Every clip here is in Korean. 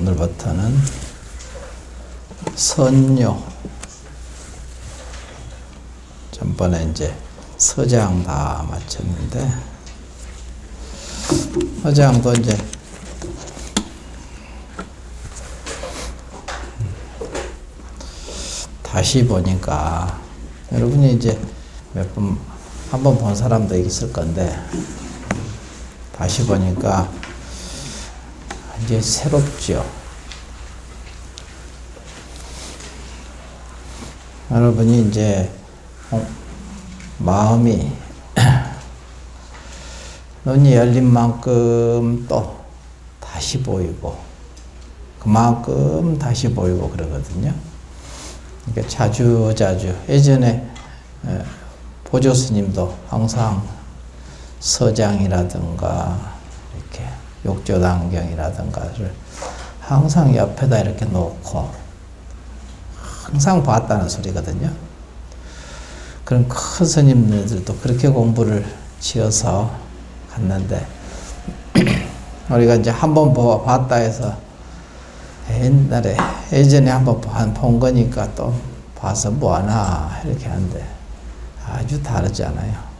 오늘부터는 선요. 전번에 이제 서장 다 마쳤는데, 서장도 이제 다시 보니까 여러분이 이제 몇 번, 한 번 본 사람도 있을 건데, 다시 보니까 이제 새롭죠. 여러분이 이제 마음이 눈이 열린 만큼 또 다시 보이고, 그만큼 다시 보이고 그러거든요. 그러니까 자주 예전에 보조 스님도 항상 서장이라든가 이렇게 욕조단경이라든가를 항상 옆에다 이렇게 놓고 항상 봤다는 소리거든요. 그런 큰 스님들도 그렇게 공부를 지어서 갔는데, 우리가 이제 한번 봤다 해서 예전에 한번 본 거니까 또 봐서 뭐하나 이렇게 하는데 아주 다르잖아요.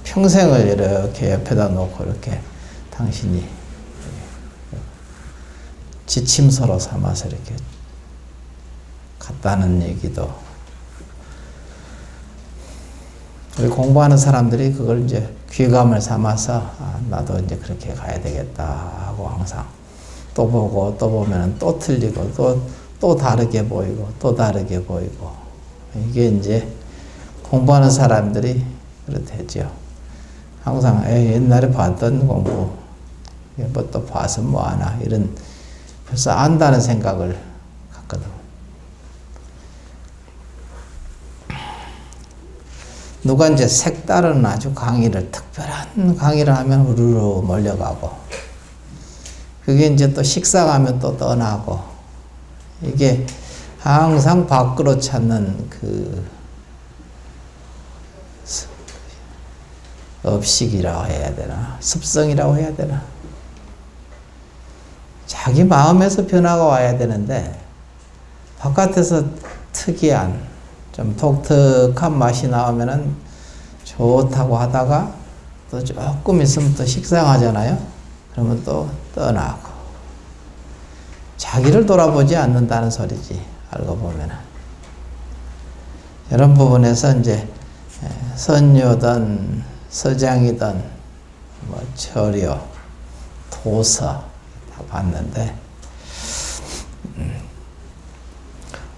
평생을 이렇게 옆에다 놓고 이렇게 당신이 지침서로 삼아서 이렇게 갔다는 얘기도, 우리 공부하는 사람들이 그걸 이제 귀감을 삼아서 나도 이제 그렇게 가야 되겠다 하고 항상 또 보고 또 보면 또 틀리고 또 다르게 보이고 또 다르게 보이고, 이게 이제 공부하는 사람들이 그렇대죠. 항상 옛날에 봤던 공부 뭐 또 봐서 뭐하나 이런, 벌써 안다는 생각을 갖거든. 누가 이제 색다른 아주 강의를, 특별한 강의를 하면 우르르 몰려가고, 그게 이제 또 식사 가면 또 떠나고, 이게 항상 밖으로 찾는 그 업식이라고 해야 되나, 습성이라고 해야 되나. 자기 마음에서 변화가 와야 되는데, 바깥에서 특이한 좀 독특한 맛이 나오면은 좋다고 하다가 또 조금 있으면 또 식상하잖아요. 그러면 또 떠나고, 자기를 돌아보지 않는다는 소리지, 알고 보면은. 이런 부분에서 이제 선요든 서장이든 뭐 철요, 도서 다 봤는데,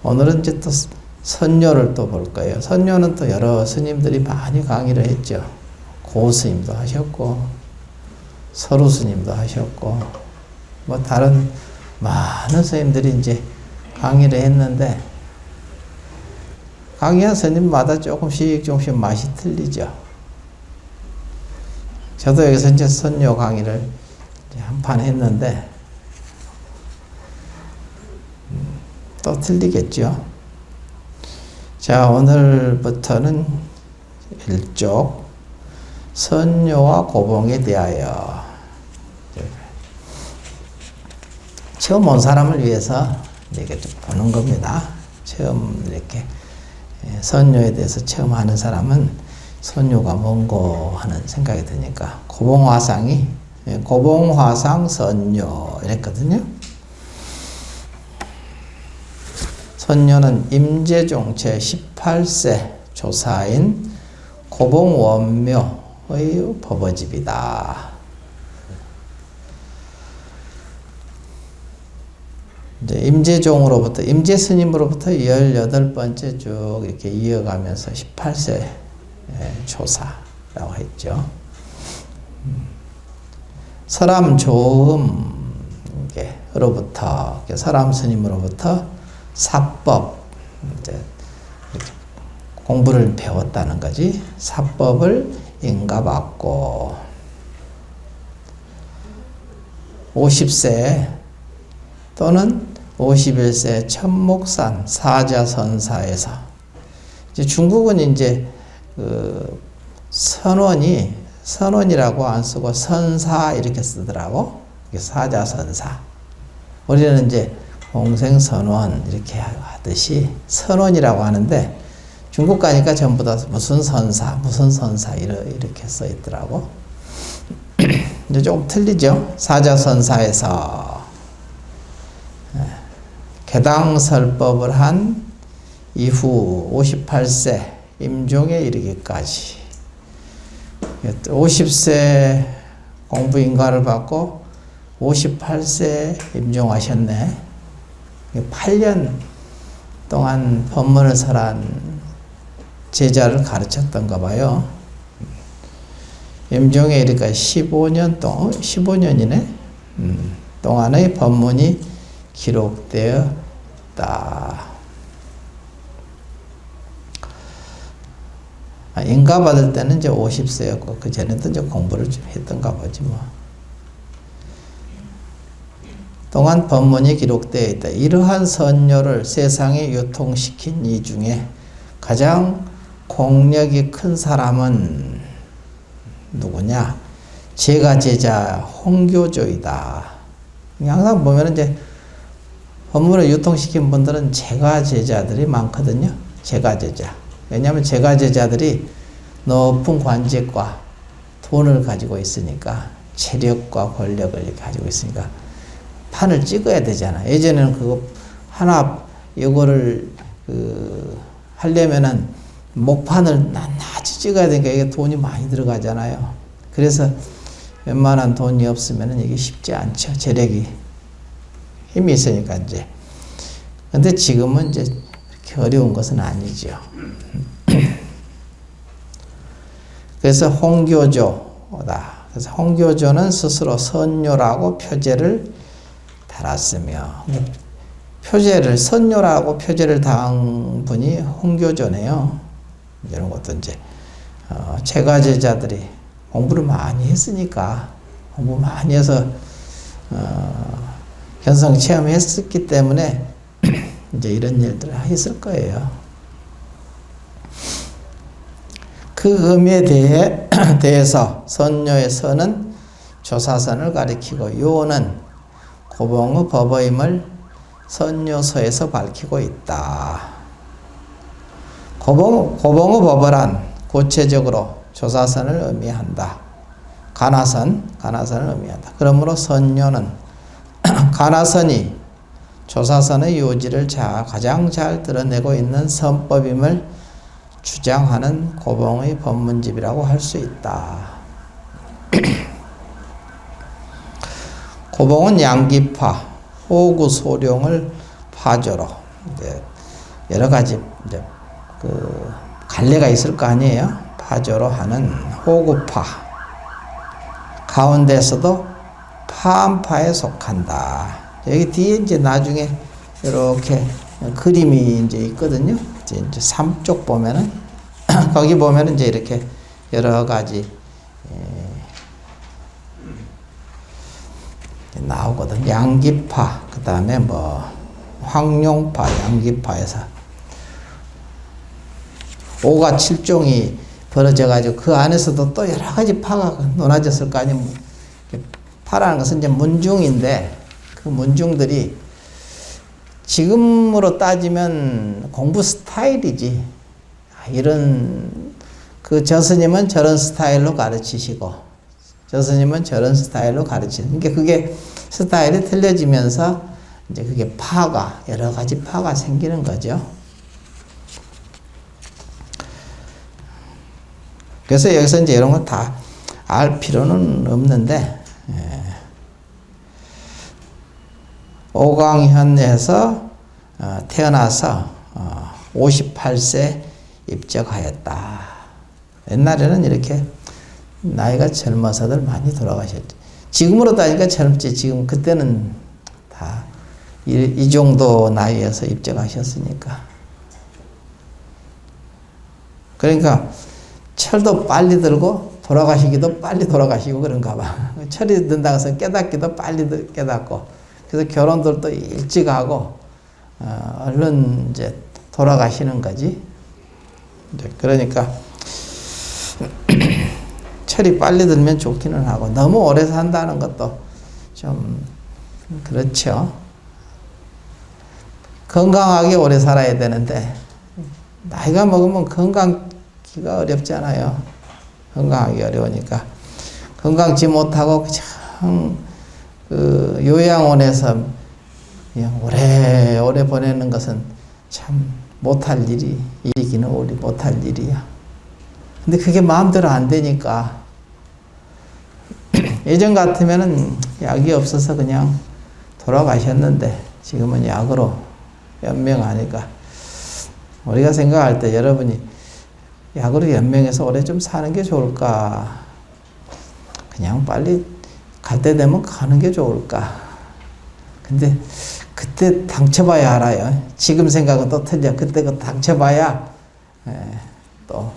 오늘은 이제 또 선요를 또 볼 거예요. 선요는 또 여러 스님들이 많이 강의를 했죠. 고 스님도 하셨고, 서루 스님도 하셨고, 뭐 다른 많은 스님들이 이제 강의를 했는데, 강의한 스님마다 조금씩 맛이 틀리죠. 저도 여기서 이제 선요 강의를 한 판 했는데, 또 틀리겠죠. 자, 오늘부터는 일쪽 선요와 고봉에 대하여, 처음 온 사람을 위해서 이렇게 좀 보는 겁니다. 처음 이렇게 선요에 대해서 처음 하는 사람은 선요가 뭔고 하는 생각이 드니까, 고봉화상이 고봉화상 선요 이랬거든요. 선요는 임재종 제18세 조사인 고봉원묘의 법어집이다. 이제 임재종으로부터, 임재스님으로부터 18번째 쭉 이렇게 이어가면서 18세 조사라고 했죠. 서람조음으로부터, 서람 스님으로부터 사법, 이제 공부를 배웠다는 거지. 사법을 인가받고 50세 또는 51세 천목산 사자선사에서, 이제 중국은 이제 선원이라고 안 쓰고 선사 이렇게 쓰더라고. 사자선사. 우리는 이제 공생선원 이렇게 하듯이 선원이라고 하는데 중국 가니까 전부 다 무슨 선사 이렇게 써 있더라고. 이제 조금 틀리죠. 사자선사에서 개당설법을 한 이후 58세 임종에 이르기까지 50세 공부인가를 받고 58세 임종하셨네. 8년 동안 법문을 설한 제자를 가르쳤던가 봐요. 임종에 이르기까지 15년 동안, 15년이네. 동안의 법문이 기록되었다. 인가 받을 때는 이제 50세였고, 그 전에도 이제 공부를 좀 했던가 보지 뭐. 동안 법문이 기록되어 있다. 이러한 선녀를 세상에 유통시킨 이 중에 가장 공력이 큰 사람은 누구냐? 제가 제자 홍교조이다. 항상 보면 이제 법문을 유통시킨 분들은 제가 제자들이 많거든요. 제가 제자. 왜냐하면 제가 제자들이 높은 관직과 돈을 가지고 있으니까, 체력과 권력을 가지고 있으니까 판을 찍어야 되잖아. 예전에는 그거 하나 이거를 하려면은 목판을 낱낱이 찍어야 되니까 이게 돈이 많이 들어가잖아요. 그래서 웬만한 돈이 없으면은 이게 쉽지 않죠. 재력이 힘이 있으니까 이제. 근데 지금은 이제 그렇게 어려운 것은 아니죠. 그래서 홍교조다. 그래서 홍교조는 스스로 선녀라고 표제를 달았으며, 표제를 선녀라고 표제를 당한 분이 홍교조네요. 이런 것도 이제 제가 제자들이 공부를 많이 했으니까, 공부 많이 해서 견성 체험했었기 때문에 이제 이런 일들을 했을 거예요. 그 의미에 대해서 선녀의 선은 조사선을 가리키고, 요는 고봉의 법의임을 선녀서에서 밝히고 있다. 고봉의 법어란 구체적으로 조사선을 의미한다. 가나선을 의미한다. 그러므로 선녀는 가나선이 조사선의 요지를 가장 잘 드러내고 있는 선법임을 주장하는 고봉의 법문집이라고 할 수 있다. 고봉은 양기파, 호구, 소룡을 파조로 여러 가지 이제 갈래가 있을 거 아니에요. 파조로 하는 호구파 가운데서도 파암파에 속한다. 여기 뒤에 이제 나중에 이렇게 그림이 이제 있거든요. 이제 3쪽 보면은 거기 보면은 이제 이렇게 여러 가지 나오거든. 양기파, 그 다음에 뭐 황룡파, 양기파에서 5가 7종이 벌어져가지고 그 안에서도 또 여러 가지 파가 논하졌을 거 아니에요. 파라는 것은 이제 문중인데, 그 문중들이 지금으로 따지면 공부 스타일이지. 이런 저 스님은 저런 스타일로 가르치시고, 저 스님은 저런 스타일로 가르치는. 그러니까 그게 스타일이 틀려지면서 이제 그게 파가, 여러 가지 파가 생기는 거죠. 그래서 여기서 이제 이런 거 다 알 필요는 없는데, 오광현에서 태어나서 58세 입적하였다. 옛날에는 이렇게 나이가 젊어서들 많이 돌아가셨지. 지금으로 따지니까 젊지. 지금 그때는 다 이 정도 나이에서 입적하셨으니까. 그러니까 철도 빨리 들고 돌아가시기도 빨리 돌아가시고 그런가 봐. 철이 든다고 해서 깨닫기도 빨리 깨닫고. 그래서 결혼들도 일찍 하고 얼른 이제 돌아가시는 거지. 이제 그러니까 철이 빨리 들면 좋기는 하고, 너무 오래 산다는 것도 좀 그렇죠. 건강하게 오래 살아야 되는데 나이가 먹으면 건강기가 어렵잖아요. 건강하기 어려우니까 건강지 못하고 그냥 그 요양원에서 그냥 오래 보내는 것은 참 못할 일이기는 우리 못할 일이야. 근데 그게 마음대로 안 되니까 예전 같으면은 약이 없어서 그냥 돌아가셨는데 지금은 약으로 연명하니까 우리가 생각할 때 여러분이 약으로 연명해서 오래 좀 사는 게 좋을까? 그냥 빨리 갈 때 되면 가는 게 좋을까? 근데 그때 당쳐봐야 알아요. 지금 생각은 또 틀려. 그때 그 당쳐봐야 또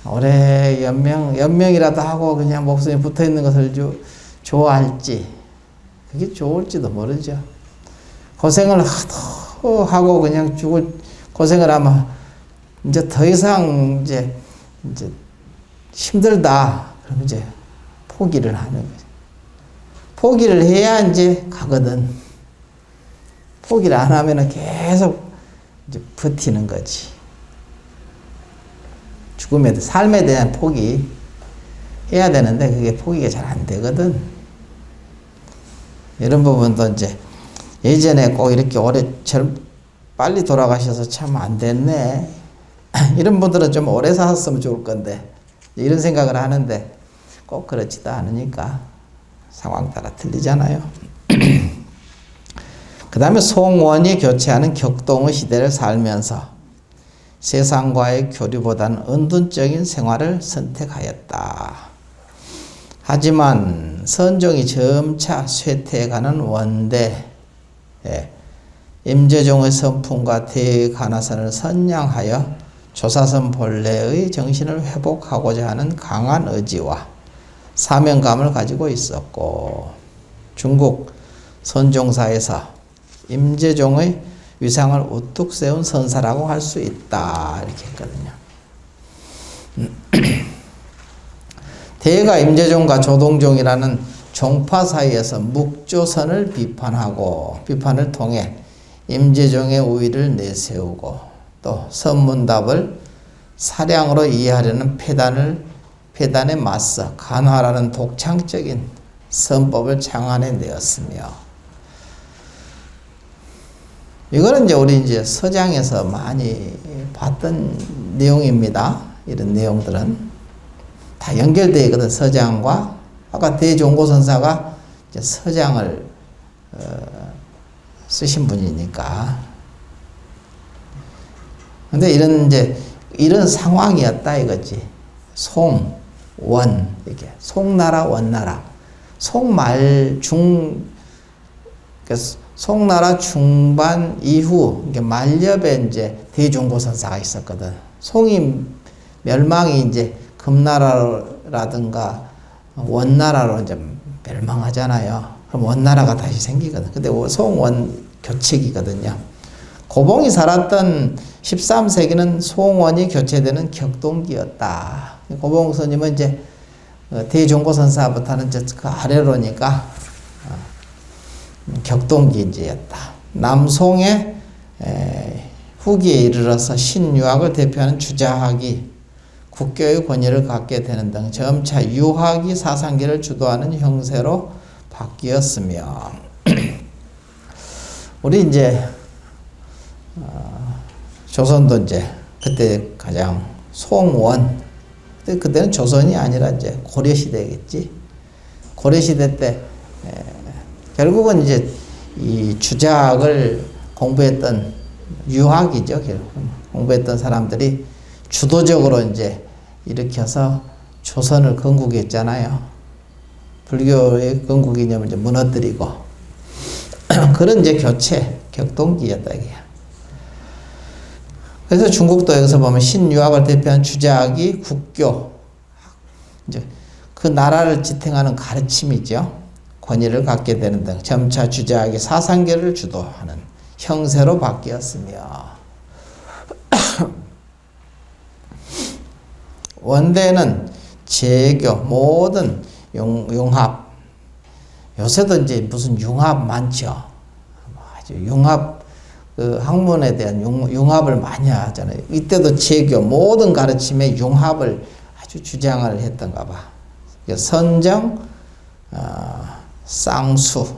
오래 연명이라도 하고 그냥 목숨이 붙어 있는 것을 좋아할지, 그게 좋을지도 모르죠. 고생을 하고 그냥 고생을 하면 이제 더 이상 이제 힘들다. 그럼 이제 포기를 하는 거죠. 포기를 해야 이제 가거든. 포기를 안 하면은 계속 이제 버티는 거지. 삶에 대한 포기 해야 되는데 그게 포기가 잘 안 되거든. 이런 부분도 이제 예전에 꼭 이렇게 빨리 돌아가셔서 참 안 됐네. 이런 분들은 좀 오래 살았으면 좋을 건데 이런 생각을 하는데 꼭 그렇지도 않으니까 상황 따라 틀리잖아요. 그 다음에 송원이 교체하는 격동의 시대를 살면서 세상과의 교류보다는 은둔적인 생활을 선택하였다. 하지만 선종이 점차 쇠퇴해가는 원대, 임재종의 선풍과 대간화선을 선양하여 조사선 본래의 정신을 회복하고자 하는 강한 의지와 사명감을 가지고 있었고, 중국 선종사에서 임재종의 위상을 우뚝 세운 선사라고 할 수 있다. 이렇게 했거든요. 대가 임재종과 조동종이라는 종파 사이에서 묵조선을 비판을 통해 임재종의 우위를 내세우고 또 선문답을 사량으로 이해하려는 폐단에 맞서 간화라는 독창적인 선법을 창안해 내었으며, 이거는 우리 서장에서 많이 봤던 내용입니다. 이런 내용들은 다 연결되어 있거든. 서장과 아까 대종고선사가 서장을 쓰신 분이니까. 근데 이런 상황이었다 이거지. 이렇게 송나라 원나라. 송나라 중반 이후 만렵에 대종고선사가 있었거든. 송이 멸망이 금나라라든가 원나라로 멸망하잖아요. 그럼 원나라가 다시 생기거든. 근데 송원 교책이거든요. 고봉이 살았던 13세기는 송원이 교체되는 격동기였다. 고봉 스님은 대종고선사부터는 그 아래로니까 격동기였다. 남송의 후기에 이르러서 신유학을 대표하는 주자학이 국교의 권위를 갖게 되는 등 점차 유학이 사상계를 주도하는 형세로 바뀌었으며, 우리 조선도 그때 가장 송원, 그때는 조선이 아니라 고려시대겠지. 고려시대 때 결국은 이 주작을 공부했던 유학이죠. 공부했던 사람들이 주도적으로 일으켜서 조선을 건국했잖아요. 불교의 건국 이념을 무너뜨리고 그런 격동기였다 이게. 그래서 중국도 여기서 보면 신유학을 대표한 주작이 국교, 그 나라를 지탱하는 가르침이죠. 권위를 갖게 되는 등 점차 주작이 사상계를 주도하는 형세로 바뀌었으며, 원대는 제교 모든 요새도 이제 무슨 융합 많죠. 아주 융합, 그 학문에 대한 융합을 많이 하잖아요. 이때도 제교 모든 가르침에 융합을 아주 주장을 했던가 봐. 선정, 쌍수의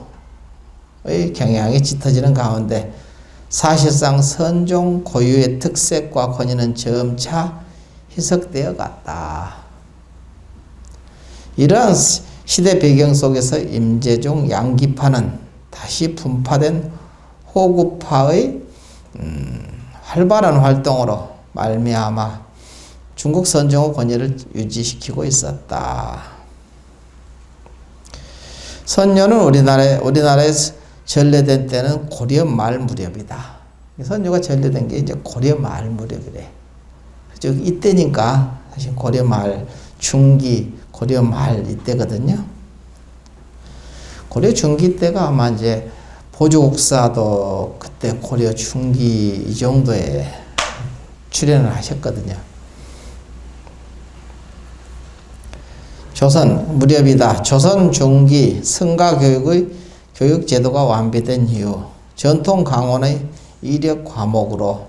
경향이 짙어지는 가운데 사실상 선종 고유의 특색과 권위는 점차 희석되어 갔다. 이러한 시대 배경 속에서 임재종 양기파는 다시 분파된 호구파의 활발한 활동으로 말미암아 중국 선종의 권위를 유지시키고 있었다. 선조는 우리나라에 전래된 때는 고려 말 무렵이다. 선조가 전래된 게 이제 고려 말 무렵이래. 즉 이때니까 사실 고려 말 중기 고려 말 이때거든요. 고려 중기 때가 아마 이제 보조국사도 그때 고려 중기 이 정도에 출연을 하셨거든요. 조선 무렵이다. 조선 중기 성가 교육의 교육 제도가 완비된 이후 전통 강원의 이력 과목으로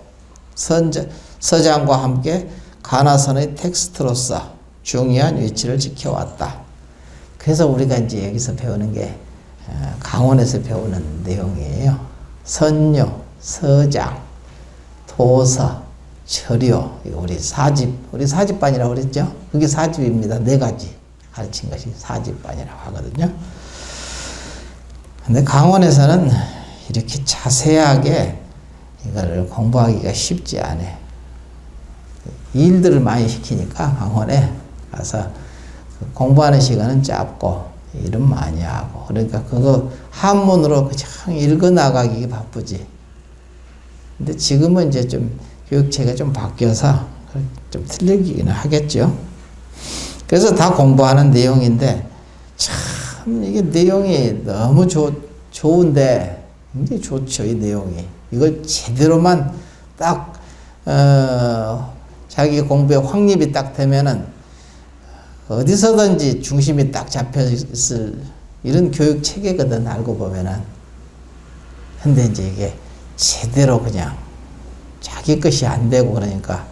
서장과 함께 가나선의 텍스트로서 중요한 위치를 지켜왔다. 그래서 우리가 이제 여기서 배우는 게 강원에서 배우는 내용이에요. 선료, 서장, 도서, 철요, 우리 사집반이라고 그랬죠. 그게 사집입니다. 4가지 가르친 것이 사집반이라고 하거든요. 근데 강원에서는 이렇게 자세하게 이거를 공부하기가 쉽지 않아요. 일들을 많이 시키니까 강원에 가서 공부하는 시간은 짧고 일은 많이 하고, 그러니까 그거 한문으로 그냥 읽어 나가기 바쁘지. 근데 지금은 이제 좀 교육체가 좀 바뀌어서 좀 틀리기는 하겠죠. 그래서 다 공부하는 내용인데 참 이게 내용이 너무 좋은데 굉장히 좋죠. 이 내용이 이걸 제대로만 딱 자기 공부에 확립이 딱 되면은 어디서든지 중심이 딱 잡혀 있을 이런 교육 체계거든, 알고 보면은. 근데 이제 이게 제대로 그냥 자기 것이 안 되고, 그러니까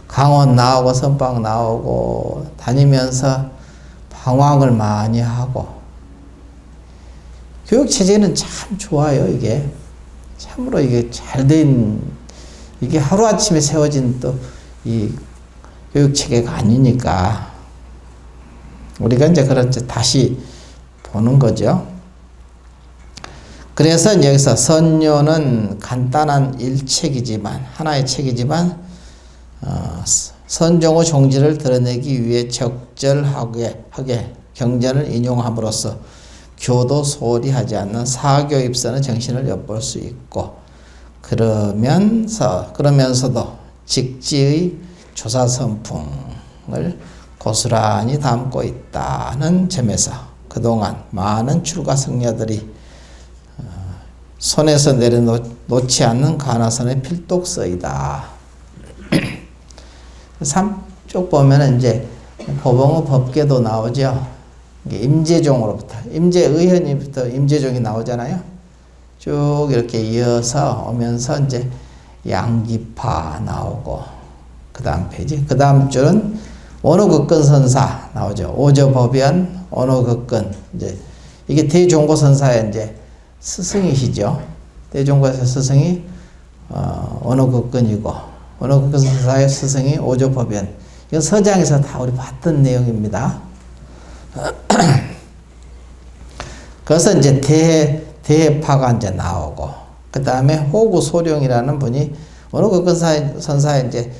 강원 나오고 선방 나오고 다니면서 방황을 많이 하고. 교육 체제는 참 좋아요. 이게 참으로 이게 잘 된, 이게 하루아침에 세워진 또 이 교육 체계가 아니니까 우리가 이제 그런 다시 보는 거죠. 그래서 여기서 선료는 간단한 일책이지만, 하나의 책이지만 선종의 종지를 드러내기 위해 적절하게 경전을 인용함으로써 교도 소홀히 하지 않는 사교 입선의 정신을 엿볼 수 있고, 그러면서도 직지의 조사 선풍을 고스란히 담고 있다는 점에서 그동안 많은 출가 승려들이 손에서 내려놓지 않는 가나선의 필독서이다. 3쪽 보면은 이제 고봉의 법계도 나오죠. 임재종으로부터, 임재의현이부터 임재종이 나오잖아요. 쭉 이렇게 이어서 오면서 이제 양기파 나오고, 그 다음 페이지, 그 다음 줄은 원호극근 선사 나오죠. 오저법연, 원호극근. 이제 이게 대종고 선사의 이제 스승이시죠. 대종고 스승이 원호극근이고, 원호극근 선사의 스승이 오저법연. 이건 서장에서 다 우리 봤던 내용입니다. 그래서 이제 대해파가 이제 나오고, 그 다음에 호구소룡이라는 분이 원호극근 선사의 이제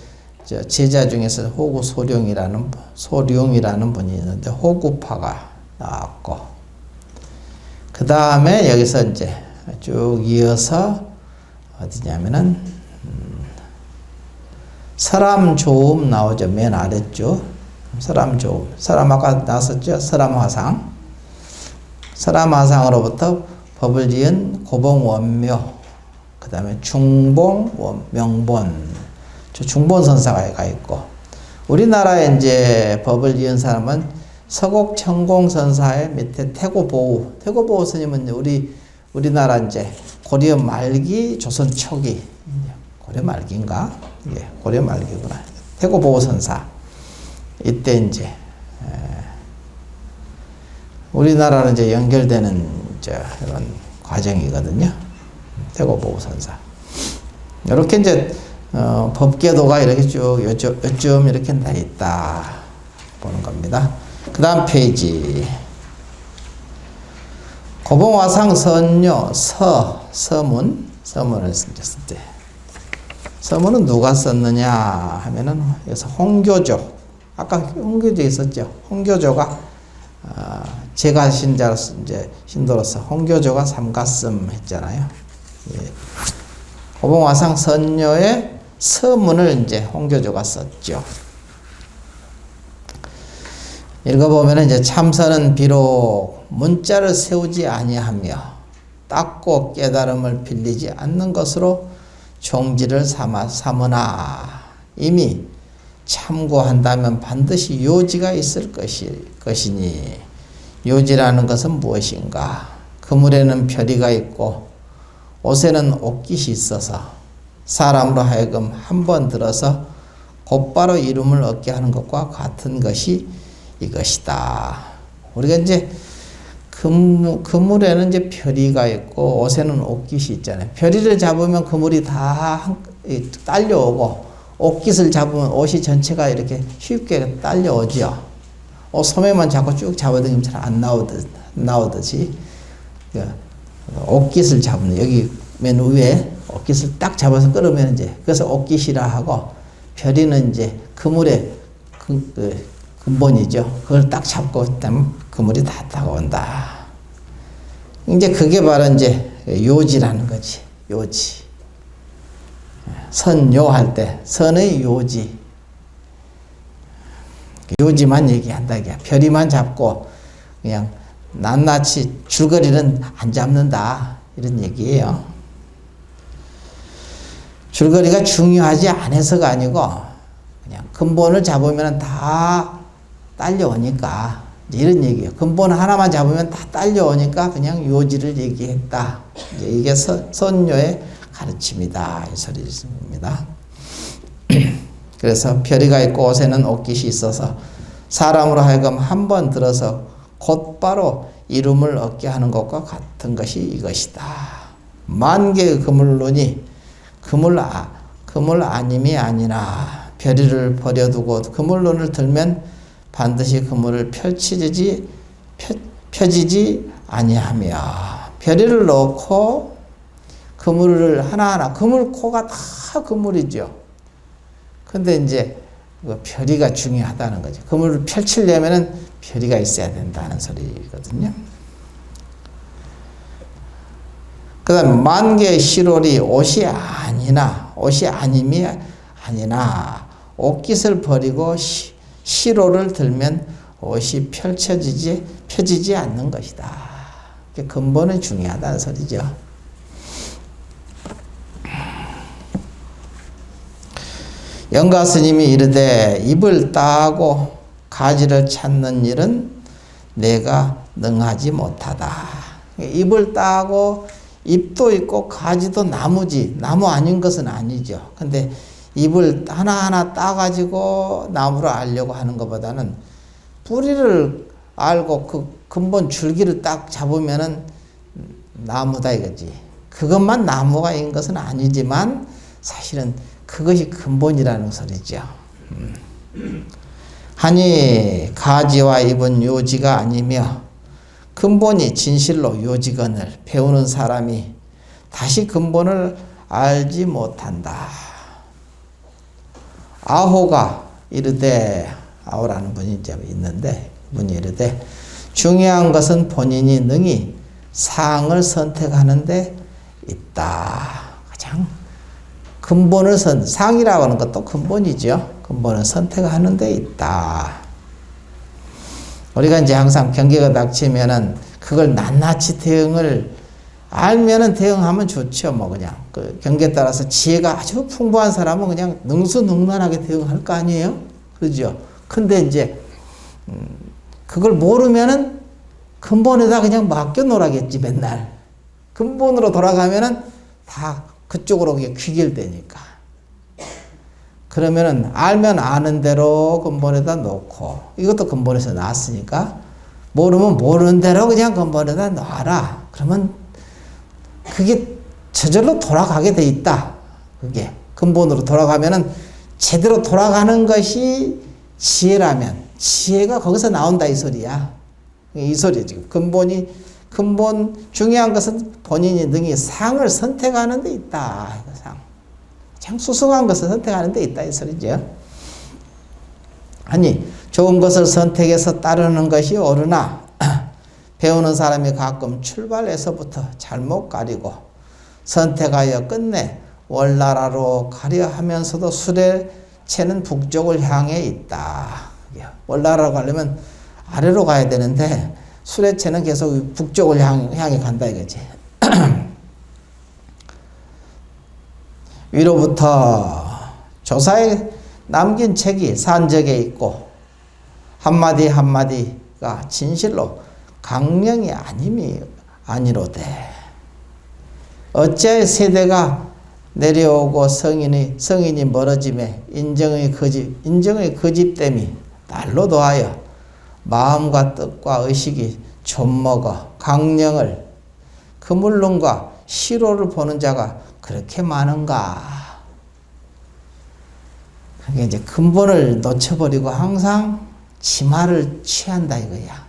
제자 중에서 호구소룡이라는 분이 있는데, 호구파가 나왔고, 그 다음에 여기서 이제 쭉 이어서 어디냐면은 설암조음 나오죠. 맨 아래쪽 설암조음, 설암 아까 나왔었죠. 설암화상, 설암화상으로부터 법을 지은 고봉원묘, 그 다음에 중봉명본, 중본선사가 가 있고, 우리나라에 이제 법을 지은 사람은 서곡천공선사의 밑에 태고보우. 태고보우 스님은 우리나라 이제 고려 말기, 조선 초기, 고려 말기인가? 예, 고려 말기구나. 태고보우 선사. 이때 이제 우리나라는 이제 연결되는 이런 과정이거든요. 태고보우 선사. 이렇게 이제 법계도가 이렇게 쭉 요즘 이렇게 다 있다 보는 겁니다. 그 다음 페이지. 고봉화상 선녀 서문을 썼을 때 서문은 누가 썼느냐 하면은 여기서 홍교조, 아까 홍교조 있었죠. 홍교조가 제가 신자로서 이제 신도로서 홍교조가 삼가씀 했잖아요. 예. 고봉화상 선녀의 서문을 이제 홍교조가 썼죠. 읽어보면 이제 참선은 비록 문자를 세우지 아니하며 닦고 깨달음을 빌리지 않는 것으로 종지를 삼으나 이미 참고한다면 반드시 요지가 있을 것이니 요지라는 것은 무엇인가? 그물에는 별이가 있고 옷에는 옷깃이 있어서 사람으로 하여금 한 번 들어서 곧바로 이름을 얻게 하는 것과 같은 것이 이것이다. 우리가 이제 그물에는 이제 별이가 있고 옷에는 옷깃이 있잖아요. 별이를 잡으면 그물이 다 딸려오고 옷깃을 잡으면 옷이 전체가 이렇게 쉽게 딸려오죠. 소매만 자꾸 쭉 잡아당기면 잘 안 나오듯이 옷깃을 잡는 여기 맨 위에 옷깃을 딱 잡아서 끌으면 이제 그래서 옷깃이라 하고 별이는 이제 그물의 근본이죠. 그걸 딱 잡고 있다면 그물이 다 다가온다. 이제 그게 바로 이제 요지라는 거지. 요지. 선요할 때 선의 요지. 요지만 얘기한다. 별이만 잡고 그냥 낱낱이 줄거리는 안 잡는다. 이런 얘기예요. 줄거리가 중요하지 않아서가 아니고 그냥 근본을 잡으면 다 딸려오니까 이런 얘기예요. 근본 하나만 잡으면 다 딸려오니까 그냥 요지를 얘기했다. 이게 선녀의 가르침이다. 이 소리입니다. 그래서 별이가 있고 옷에는 옷깃이 있어서 사람으로 하여금 한 번 들어서 곧바로 이름을 얻게 하는 것과 같은 것이 이것이다. 만 개의 그물론이 그물 아님이 아니라 별이를 버려두고 그물론을 들면 반드시 그물을 펴지지 아니하며 별이를 넣고 그물을 하나하나 그물코가 다 그물이죠. 근데 이제 별이가 중요하다는 거죠. 그물을 펼치려면은 별이가 있어야 된다는 소리거든요. 그 다음 만 개의 시롤이 옷이 아님이 아니나 옷깃을 버리고 시롤을 들면 옷이 펴지지 않는 것이다. 근본은 중요하다는 소리죠. 영가 스님이 이르되 입을 따고 가지를 찾는 일은 내가 능하지 못하다. 입을 따고 잎도 있고 가지도 나무지 나무 아닌 것은 아니죠. 근데 잎을 하나하나 따가지고 나무를 알려고 하는 것보다는 뿌리를 알고 그 근본 줄기를 딱 잡으면은 나무다 이거지. 그것만 나무가 인 것은 아니지만 사실은 그것이 근본이라는 소리죠. 하니 가지와 잎은 요지가 아니며 근본이 진실로 요지건을 배우는 사람이 다시 근본을 알지 못한다. 아호가 이르되 아호라는 분이 이제 있는데 분이 이르되 중요한 것은 본인이 능히 상을 선택하는 데 있다. 가장 근본을 상이라고 하는 것도 근본이죠. 근본을 선택하는 데 있다. 우리가 이제 항상 경계가 닥치면은 그걸 낱낱이 대응을 알면은 대응하면 좋죠. 뭐 그냥 그 경계에 따라서 지혜가 아주 풍부한 사람은 그냥 능수능란하게 대응할 거 아니에요. 그죠? 근데 이제 그걸 모르면은 근본에다 그냥 맡겨 놓으라겠지, 맨날. 근본으로 돌아가면은 다 그쪽으로 그게 귀결되니까. 그러면은 알면 아는 대로 근본에다 놓고, 이것도 근본에서 나왔으니까, 모르면 모르는 대로 그냥 근본에다 놔라. 그러면 그게 저절로 돌아가게 돼 있다. 그게 근본으로 돌아가면은 제대로 돌아가는 것이 지혜라면 지혜가 거기서 나온다 이 소리야. 이 소리야 지금. 근본 중요한 것은 본인이 능히 상을 선택하는 데 있다. 상. 참 수승한 것을 선택하는 데 있다 이 소리죠. 아니 좋은 것을 선택해서 따르는 것이 옳으나 배우는 사람이 가끔 출발에서부터 잘못 가리고 선택하여 끝내 월나라로 가려 하면서도 수레체는 북쪽을 향해 있다. 월나라로 가려면 아래로 가야 되는데 수레체는 계속 북쪽을 향해 간다 이거지. 위로부터 조사에 남긴 책이 산적에 있고 한마디 한마디가 진실로 강령이 아님이 아니로되 어찌하여 세대가 내려오고 성인이 멀어짐에 인정의 거짓됨이 날로 더하여 마음과 뜻과 의식이 좀먹어 강령을 그물론과 시로를 보는 자가 그렇게 많은가. 그게 이제 근본을 놓쳐버리고 항상 지말을 취한다 이거야.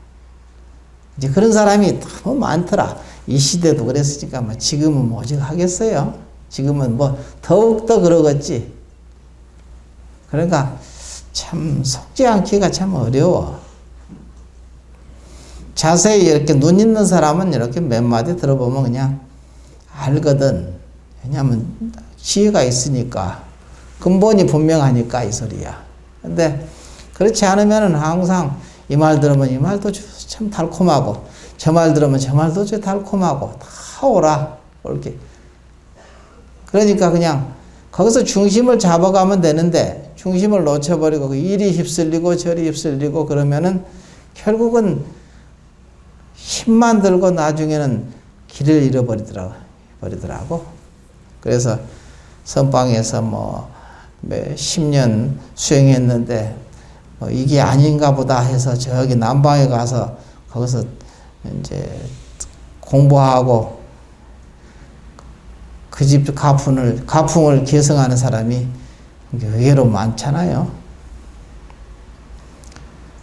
이제 그런 사람이 너무 많더라. 이 시대도 그랬으니까 뭐 지금은 뭐 오직 하겠어요. 지금은 뭐 더욱더 그러겠지. 그러니까 참 속지 않기가 참 어려워. 자세히 이렇게 눈 있는 사람은 이렇게 몇 마디 들어보면 그냥 알거든. 왜냐하면 지혜가 있으니까 근본이 분명하니까 이 소리야. 근데 그렇지 않으면은 항상 이 말 들으면 이 말도 참 달콤하고 저 말 들으면 저 말도 좀 달콤하고 다 오라 이렇게. 그러니까 그냥 거기서 중심을 잡아가면 되는데 중심을 놓쳐버리고 이리 휩쓸리고 저리 휩쓸리고 그러면은 결국은 힘만 들고 나중에는 길을 잃어버리더라고. 그래서 선방에서 뭐 10년 수행했는데 이게 아닌가 보다 해서 저기 남방에 가서 거기서 이제 공부하고 그 집 가풍을 계승하는 사람이 의외로 많잖아요.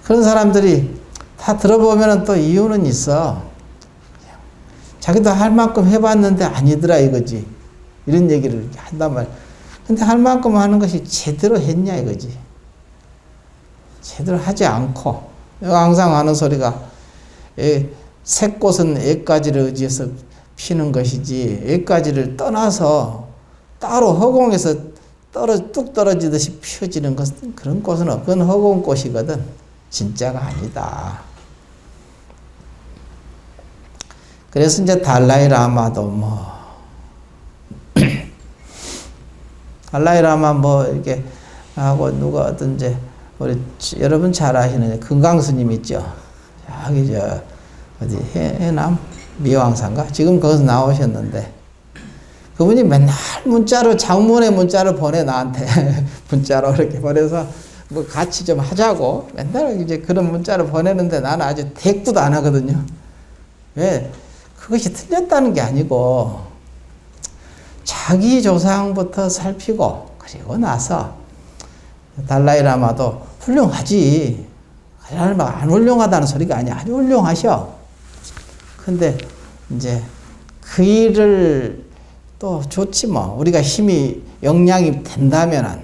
그런 사람들이 다 들어보면 또 이유는 있어. 자기도 할 만큼 해봤는데 아니더라 이거지. 이런 얘기를 한단 말이야. 근데 할 만큼 하는 것이 제대로 했냐 이거지. 제대로 하지 않고 항상 하는 소리가 새꽃은 애가지를 의지해서 피는 것이지 애가지를 떠나서 따로 허공에서 뚝 떨어지듯이 피어지는 것은 그런 꽃은 없건 허공꽃이거든. 진짜가 아니다. 그래서 이제 달라이 라마도 달라이 라마 이렇게 하고 누가 어떤 이제 우리 여러분 잘 아시는 금강스님 있죠. 여기 어디 해남 미왕산가 지금 거기서 나오셨는데 그분이 맨날 장문의 문자를 보내 나한테 문자로 이렇게 보내서 뭐 같이 좀 하자고 맨날 이제 그런 문자를 보내는데 나는 아주 대꾸도 안 하거든요. 왜? 그것이 틀렸다는 게 아니고 자기 조상부터 살피고 그리고 나서 달라이라마도 훌륭하지. 안 훌륭하다는 소리가 아니야. 아주 훌륭하셔. 근데 이제 그 일을 또 좋지 뭐. 우리가 힘이 역량이 된다면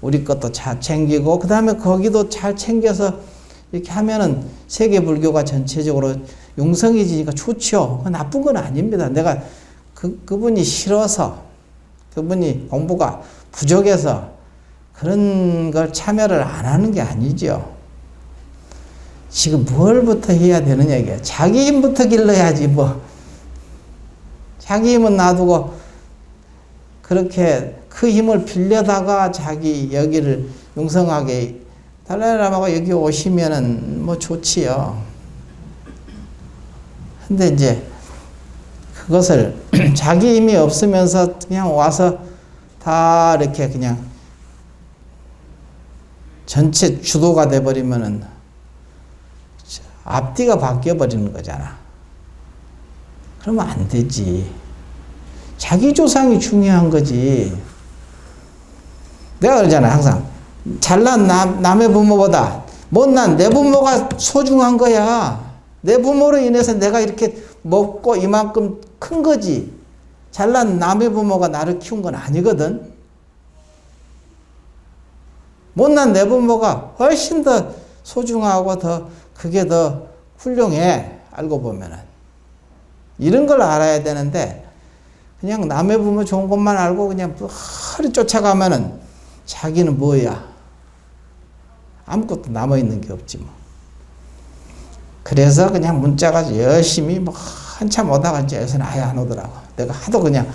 우리 것도 잘 챙기고 그 다음에 거기도 잘 챙겨서 이렇게 하면은 세계 불교가 전체적으로 융성해지니까 좋죠. 나쁜 건 아닙니다. 내가 그분이 싫어서 그분이 공부가 부족해서 그런 걸 참여를 안 하는 게 아니죠. 지금 뭘부터 해야 되느냐 이게. 자기 힘부터 길러야지 뭐. 자기 힘은 놔두고 그렇게 그 힘을 빌려다가 자기 여기를 융성하게 달라이라마가 여기 오시면은 뭐 좋지요. 근데 이제 그것을 자기 힘이 없으면서 그냥 와서 다 이렇게 그냥 전체 주도가 돼버리면은 앞뒤가 바뀌어버리는 거잖아. 그러면 안 되지. 자기 조상이 중요한 거지. 내가 그러잖아, 항상. 잘난 남의 부모보다 못난 내 부모가 소중한 거야. 내 부모로 인해서 내가 이렇게 먹고 이만큼 큰 거지. 잘난 남의 부모가 나를 키운 건 아니거든. 못난 내 부모가 훨씬 더 소중하고 그게 더 훌륭해. 알고 보면은. 이런 걸 알아야 되는데, 그냥 남의 부모 좋은 것만 알고 그냥 허리 쫓아가면은 자기는 뭐야? 아무것도 남아있는 게 없지 뭐. 그래서 그냥 문자가 열심히 뭐 한참 오다가 이제 요새는 아예 안 오더라고. 내가 하도 그냥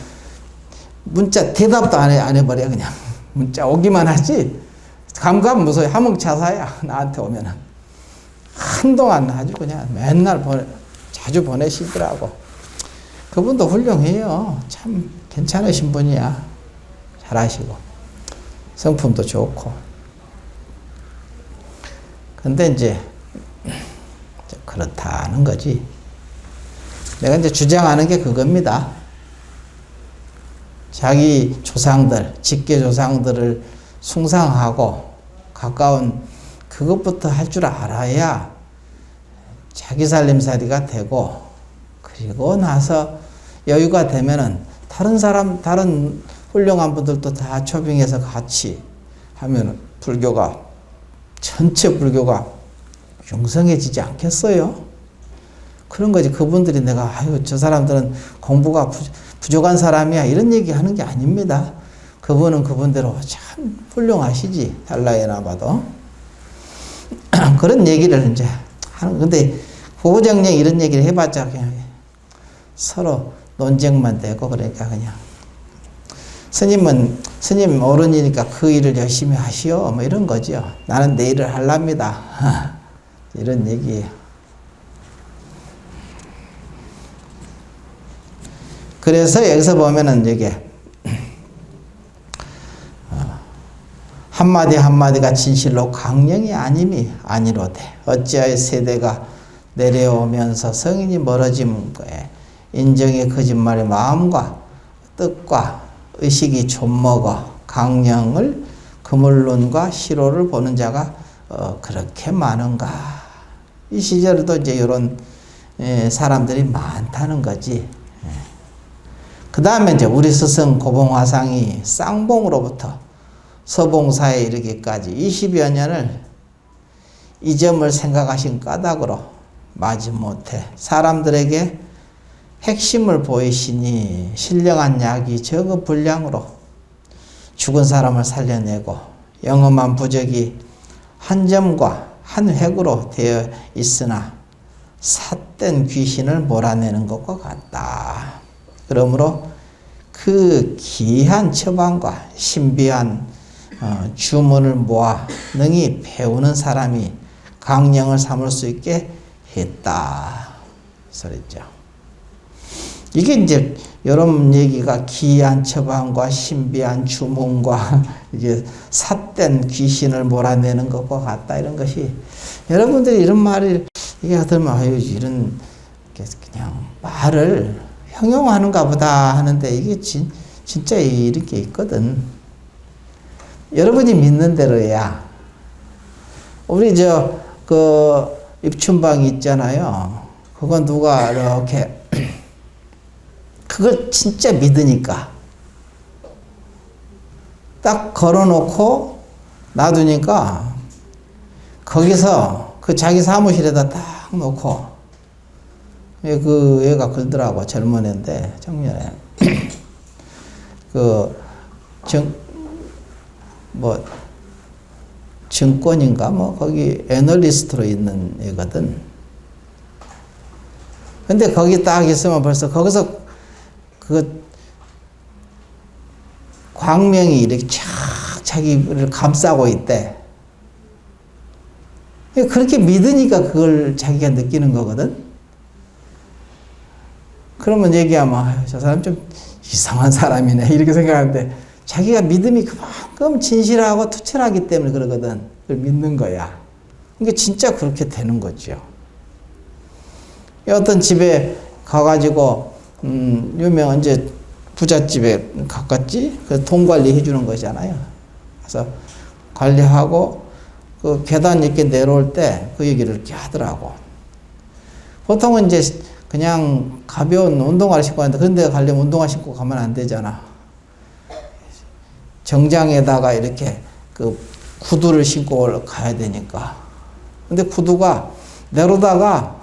문자 대답도 안 해버려. 그냥 문자 오기만 하지. 감감 무서워. 하몽차사야. 나한테 오면은. 한동안 아주 그냥 맨날 자주 보내시더라고. 그분도 훌륭해요. 참 괜찮으신 분이야. 잘하시고. 성품도 좋고. 근데 이제 그렇다는 거지. 내가 이제 주장하는 게 그겁니다. 자기 조상들, 직계 조상들을 숭상하고 가까운 그것부터 할 줄 알아야 자기 살림살이가 되고, 그리고 나서 여유가 되면은 다른 훌륭한 분들도 다 초빙해서 같이 하면 전체 불교가 융성해지지 않겠어요? 그런 거지. 그분들이 내가 저 사람들은 공부가 부족한 사람이야 이런 얘기 하는 게 아닙니다. 그분은 그분대로 참 훌륭하시지. 달라이라마도. 그런 얘기를 이제 하는 건데, 고고정령 이런 얘기를 해봤자 그냥 서로 논쟁만 되고, 그러니까 그냥 스님 어른이니까 그 일을 열심히 하시오 뭐 이런 거죠. 나는 내 일을 하랍니다. 이런 얘기예요. 그래서 여기서 보면은 이게 한마디 한마디가 진실로 강령이 아님이 아니로되 어찌하여 세대가 내려오면서 성인이 멀어짐 거에 인정의 거짓말의 마음과 뜻과 의식이 좀먹어 강령을 그물론과 시로를 보는 자가 그렇게 많은가. 이 시절에도 이제 이런 사람들이 많다는 거지. 그 다음에 이제 우리 스승 고봉화상이 쌍봉으로부터 서봉사에 이르기까지 20여 년을 이 점을 생각하신 까닭으로 마지못해 사람들에게 핵심을 보이시니 신령한 약이 적은 분량으로 죽은 사람을 살려내고 영험한 부적이 한 점과 한 획으로 되어 있으나 삿된 귀신을 몰아내는 것과 같다. 그러므로 그 귀한 처방과 신비한 주문을 모아 능히 배우는 사람이 강령을 삼을 수 있게 했다. 소리죠. 이게 이제 이런 얘기가 귀한 처방과 신비한 주문과 이게 삿된 귀신을 몰아내는 것과 같다. 이런 것이 여러분들이 이런 말을 이게 들으면 아유 이런 그냥 말을 형용하는가 보다 하는데 이게 진짜 이렇게 있거든. 여러분이 믿는 대로야. 우리 그 입춘방 있잖아요. 그건 누가 이렇게 그걸 진짜 믿으니까 딱 걸어놓고 놔두니까 거기서 그 자기 사무실에다 딱 놓고 그 애가 그러더라고. 젊은 애인데 청년에 증권인가 거기 애널리스트로 있는 애거든. 근데 거기 딱 있으면 벌써 거기서 그 광명이 이렇게 쫙 자기를 감싸고 있대. 그렇게 믿으니까 그걸 자기가 느끼는 거거든. 그러면 얘기하면 아유, 저 사람 좀 이상한 사람이네 이렇게 생각하는데 자기가 믿음이 그만큼 진실하고 투철하기 때문에 그러거든. 그걸 믿는 거야. 그러니까 진짜 그렇게 되는 거죠. 어떤 집에 가가지고 유명한 이제 부잣집에 가깝지? 그 돈 관리해 주는 거잖아요. 그래서 관리하고 그 계단 이렇게 내려올 때 그 얘기를 이렇게 하더라고. 보통은 이제 그냥 가벼운 운동화를 신고 하는데 그런 데 가려면 운동화 신고 가면 안 되잖아. 정장에다가 이렇게 그 구두를 신고 가야 되니까. 근데 구두가 내려다가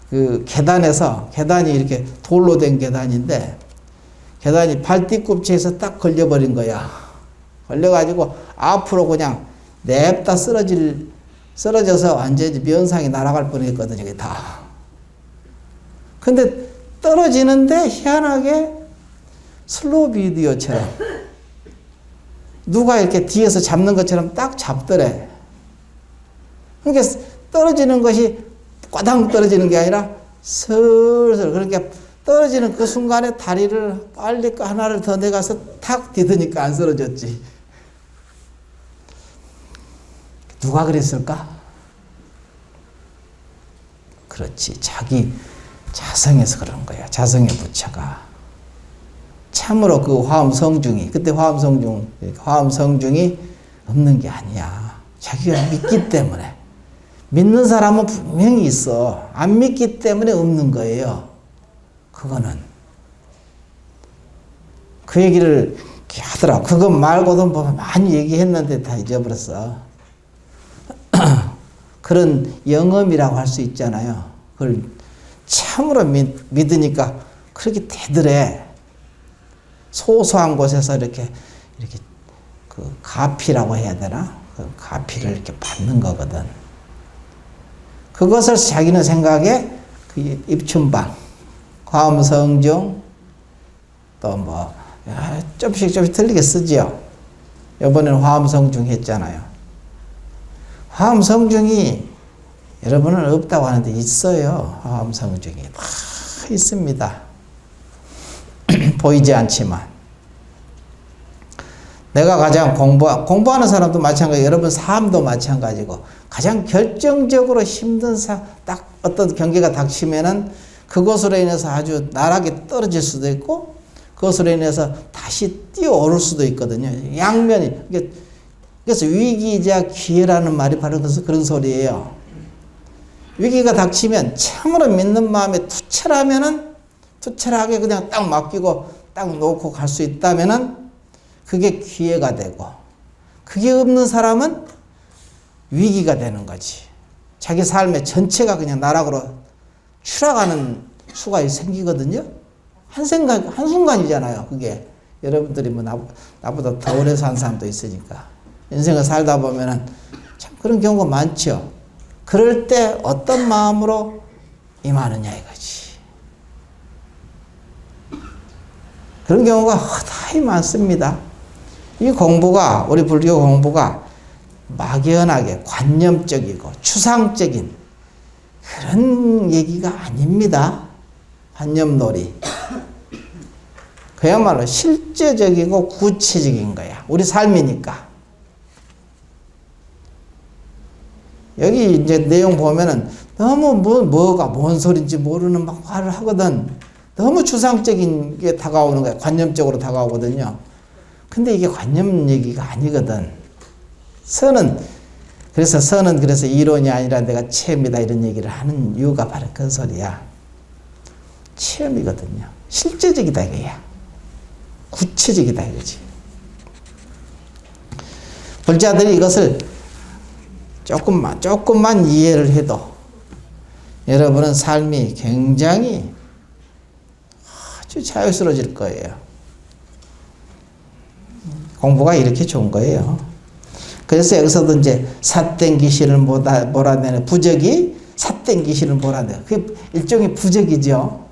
그 계단이 이렇게 돌로 된 계단인데 계단이 발 뒤꿈치에서 딱 걸려버린 거야. 걸려가지고 앞으로 그냥 냅다 쓰러져서 완전히 면상이 날아갈 뻔했거든, 이게 다. 근데 떨어지는데 희한하게 슬로우 비디오처럼 누가 이렇게 뒤에서 잡는 것처럼 딱 잡더래. 그러니까 떨어지는 것이 꽈당 떨어지는 게 아니라 슬슬 그러니까 떨어지는 그 순간에 다리를 빨리 하나를 더 내가서 탁 디드니까 안 쓰러졌지. 누가 그랬을까? 그렇지. 자기 자성에서 그런 거야. 자성의 부처가. 참으로 그 화엄성중이, 그때 화엄성중이 없는 게 아니야. 자기가 믿기 때문에. 믿는 사람은 분명히 있어. 안 믿기 때문에 없는 거예요. 그거는. 그 얘기를 하더라. 그거 말고도 뭐 많이 얘기했는데 다 잊어버렸어. 그런 영험이라고 할 수 있잖아요. 그걸 참으로 믿으니까 그렇게 되더래. 소소한 곳에서 이렇게 그 가피라고 해야 되나? 그 가피를 이렇게 받는 거거든. 그것을 자기는 생각에 그 입춘방, 화엄성중, 또 뭐, 조금씩 틀리게 쓰지요. 이번에는 화엄성중 했잖아요. 화엄성중이 여러분은 없다고 하는데 있어요. 화엄성중이 다 있습니다. 보이지 않지만. 내가 가장 공부하는 사람도 마찬가지고 여러분 삶도 마찬가지고 가장 결정적으로 힘든 딱 어떤 경계가 닥치면은 그것으로 인해서 아주 나락에 떨어질 수도 있고 그것으로 인해서 다시 뛰어오를 수도 있거든요. 양면이. 그래서 위기이자 기회라는 말이 바로 그런 소리예요. 위기가 닥치면 참으로 믿는 마음에 투철하게 그냥 딱 맡기고 딱 놓고 갈 수 있다면은 그게 기회가 되고, 그게 없는 사람은 위기가 되는 거지. 자기 삶의 전체가 그냥 나락으로 추락하는 수가 생기거든요. 한순간이잖아요, 그게. 여러분들이 뭐 나보다 더 오래 산 사람도 있으니까. 인생을 살다 보면은 참 그런 경우가 많죠. 그럴 때 어떤 마음으로 임하느냐 이거지. 그런 경우가 허다히 많습니다. 이 공부가, 우리 불교 공부가 막연하게 관념적이고 추상적인 그런 얘기가 아닙니다. 관념놀이. 그야말로 실제적이고 구체적인 거야. 우리 삶이니까. 여기 이제 내용 보면은 너무 뭐가 뭔 소린지 모르는 막 말을 하거든. 너무 추상적인 게 다가오는 거야. 관념적으로 다가오거든요. 근데 이게 관념 얘기가 아니거든. 그래서 이론이 아니라 내가 체험이다 이런 얘기를 하는 이유가 바로 그 소리야. 체험이거든요. 실제적이다 이거야. 구체적이다 이거지. 불자들이 이것을 조금만 이해를 해도 여러분은 삶이 굉장히 아주 자유스러워질 거예요. 공부가 이렇게 좋은 거예요. 그래서 여기서도 이제 삿된 귀신을 몰아내는 부적이 삿된 귀신을 몰아내는 그게 일종의 부적이죠.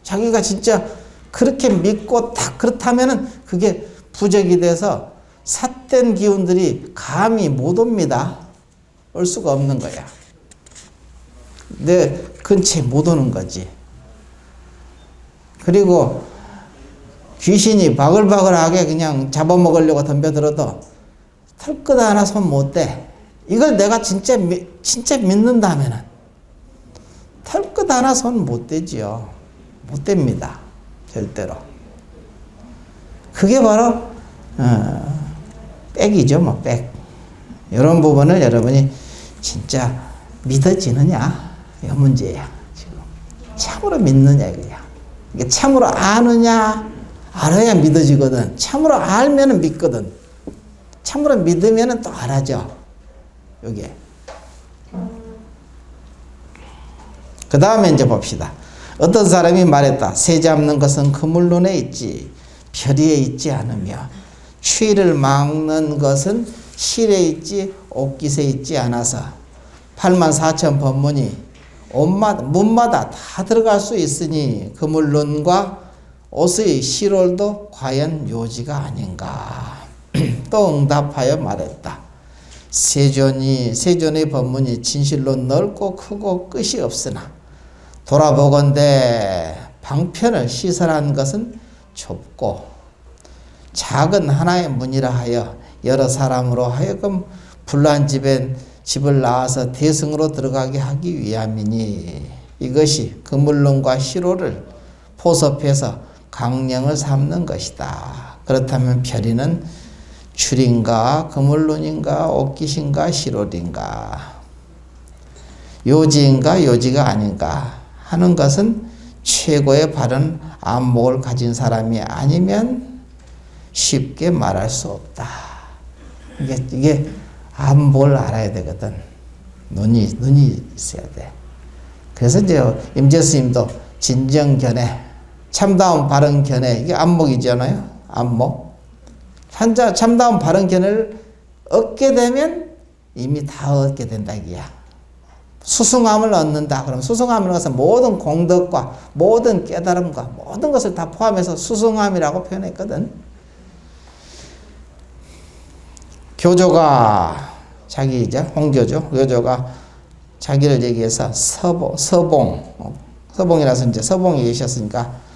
자기가 진짜 그렇게 믿고 딱 그렇다면은 그게 부적이 돼서 삿된 기운들이 감히 못 옵니다. 올 수가 없는 거야. 내 근처에 못 오는 거지. 그리고 귀신이 바글바글하게 그냥 잡아먹으려고 덤벼들어도 털끝 하나 손 못 대. 이걸 내가 진짜 믿는다면은 털끝 하나 손 못 대지요. 못 댑니다. 절대로. 그게 바로 백이죠, 뭐 백. 이런 부분을 여러분이 진짜 믿어지느냐, 이 문제야. 지금 참으로 믿느냐 이거야. 이게 참으로 아느냐, 알아야 믿어지거든. 참으로 알면은 믿거든. 참으로 믿으면은 또 알아죠. 여기에. 그 다음에 이제 봅시다. 어떤 사람이 말했다. 새 잡는 것은 그물론에 있지 별 위에 있지 않으며 추위를 막는 것은 실에 있지 옷깃에 있지 않아서 84,000 법문이 문마다 다 들어갈 수 있으니 그물론과 옷의 실월도 과연 요지가 아닌가. 또 응답하여 말했다. 세존의 법문이 진실로 넓고 크고 끝이 없으나 돌아보건대 방편을 시설한 것은 좁고 작은 하나의 문이라 하여 여러 사람으로 하여금 불난 집을 나와서 대승으로 들어가게 하기 위함이니 이것이 그물론과 시로를 포섭해서 강령을 삼는 것이다. 그렇다면 별이는 줄인가 그물론인가 옷깃인가 시롤인가 요지인가 요지가 아닌가 하는 것은 최고의 바른 안목을 가진 사람이 아니면 쉽게 말할 수 없다. 이게 안목을 알아야 되거든. 눈이 있어야 돼. 그래서 이제 임재 스님도 진정견해, 참다운 바른 견해, 이게 안목이잖아요. 안목. 참다운 바른 견해를 얻게 되면 이미 다 얻게 된다 이게야. 수승함을 얻는다. 그럼 수승함을 얻어서 모든 공덕과 모든 깨달음과 모든 것을 다 포함해서 수승함이라고 표현했거든. 교조가 자기이자 홍교조, 교조가 자기를 얘기해서 서봉이라서 이제 서봉이 계셨으니까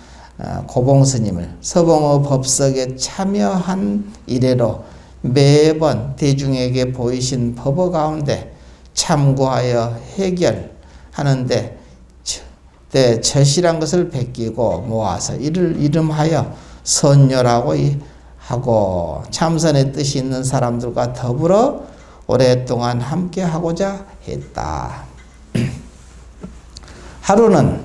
고봉 스님을 서봉의 법석에 참여한 이래로 매번 대중에게 보이신 법어 가운데 참고하여 해결하는데 절실한 것을 베끼고 모아서 이를 이름하여 선녀라고 하고 참선의 뜻이 있는 사람들과 더불어 오랫동안 함께 하고자 했다. 하루는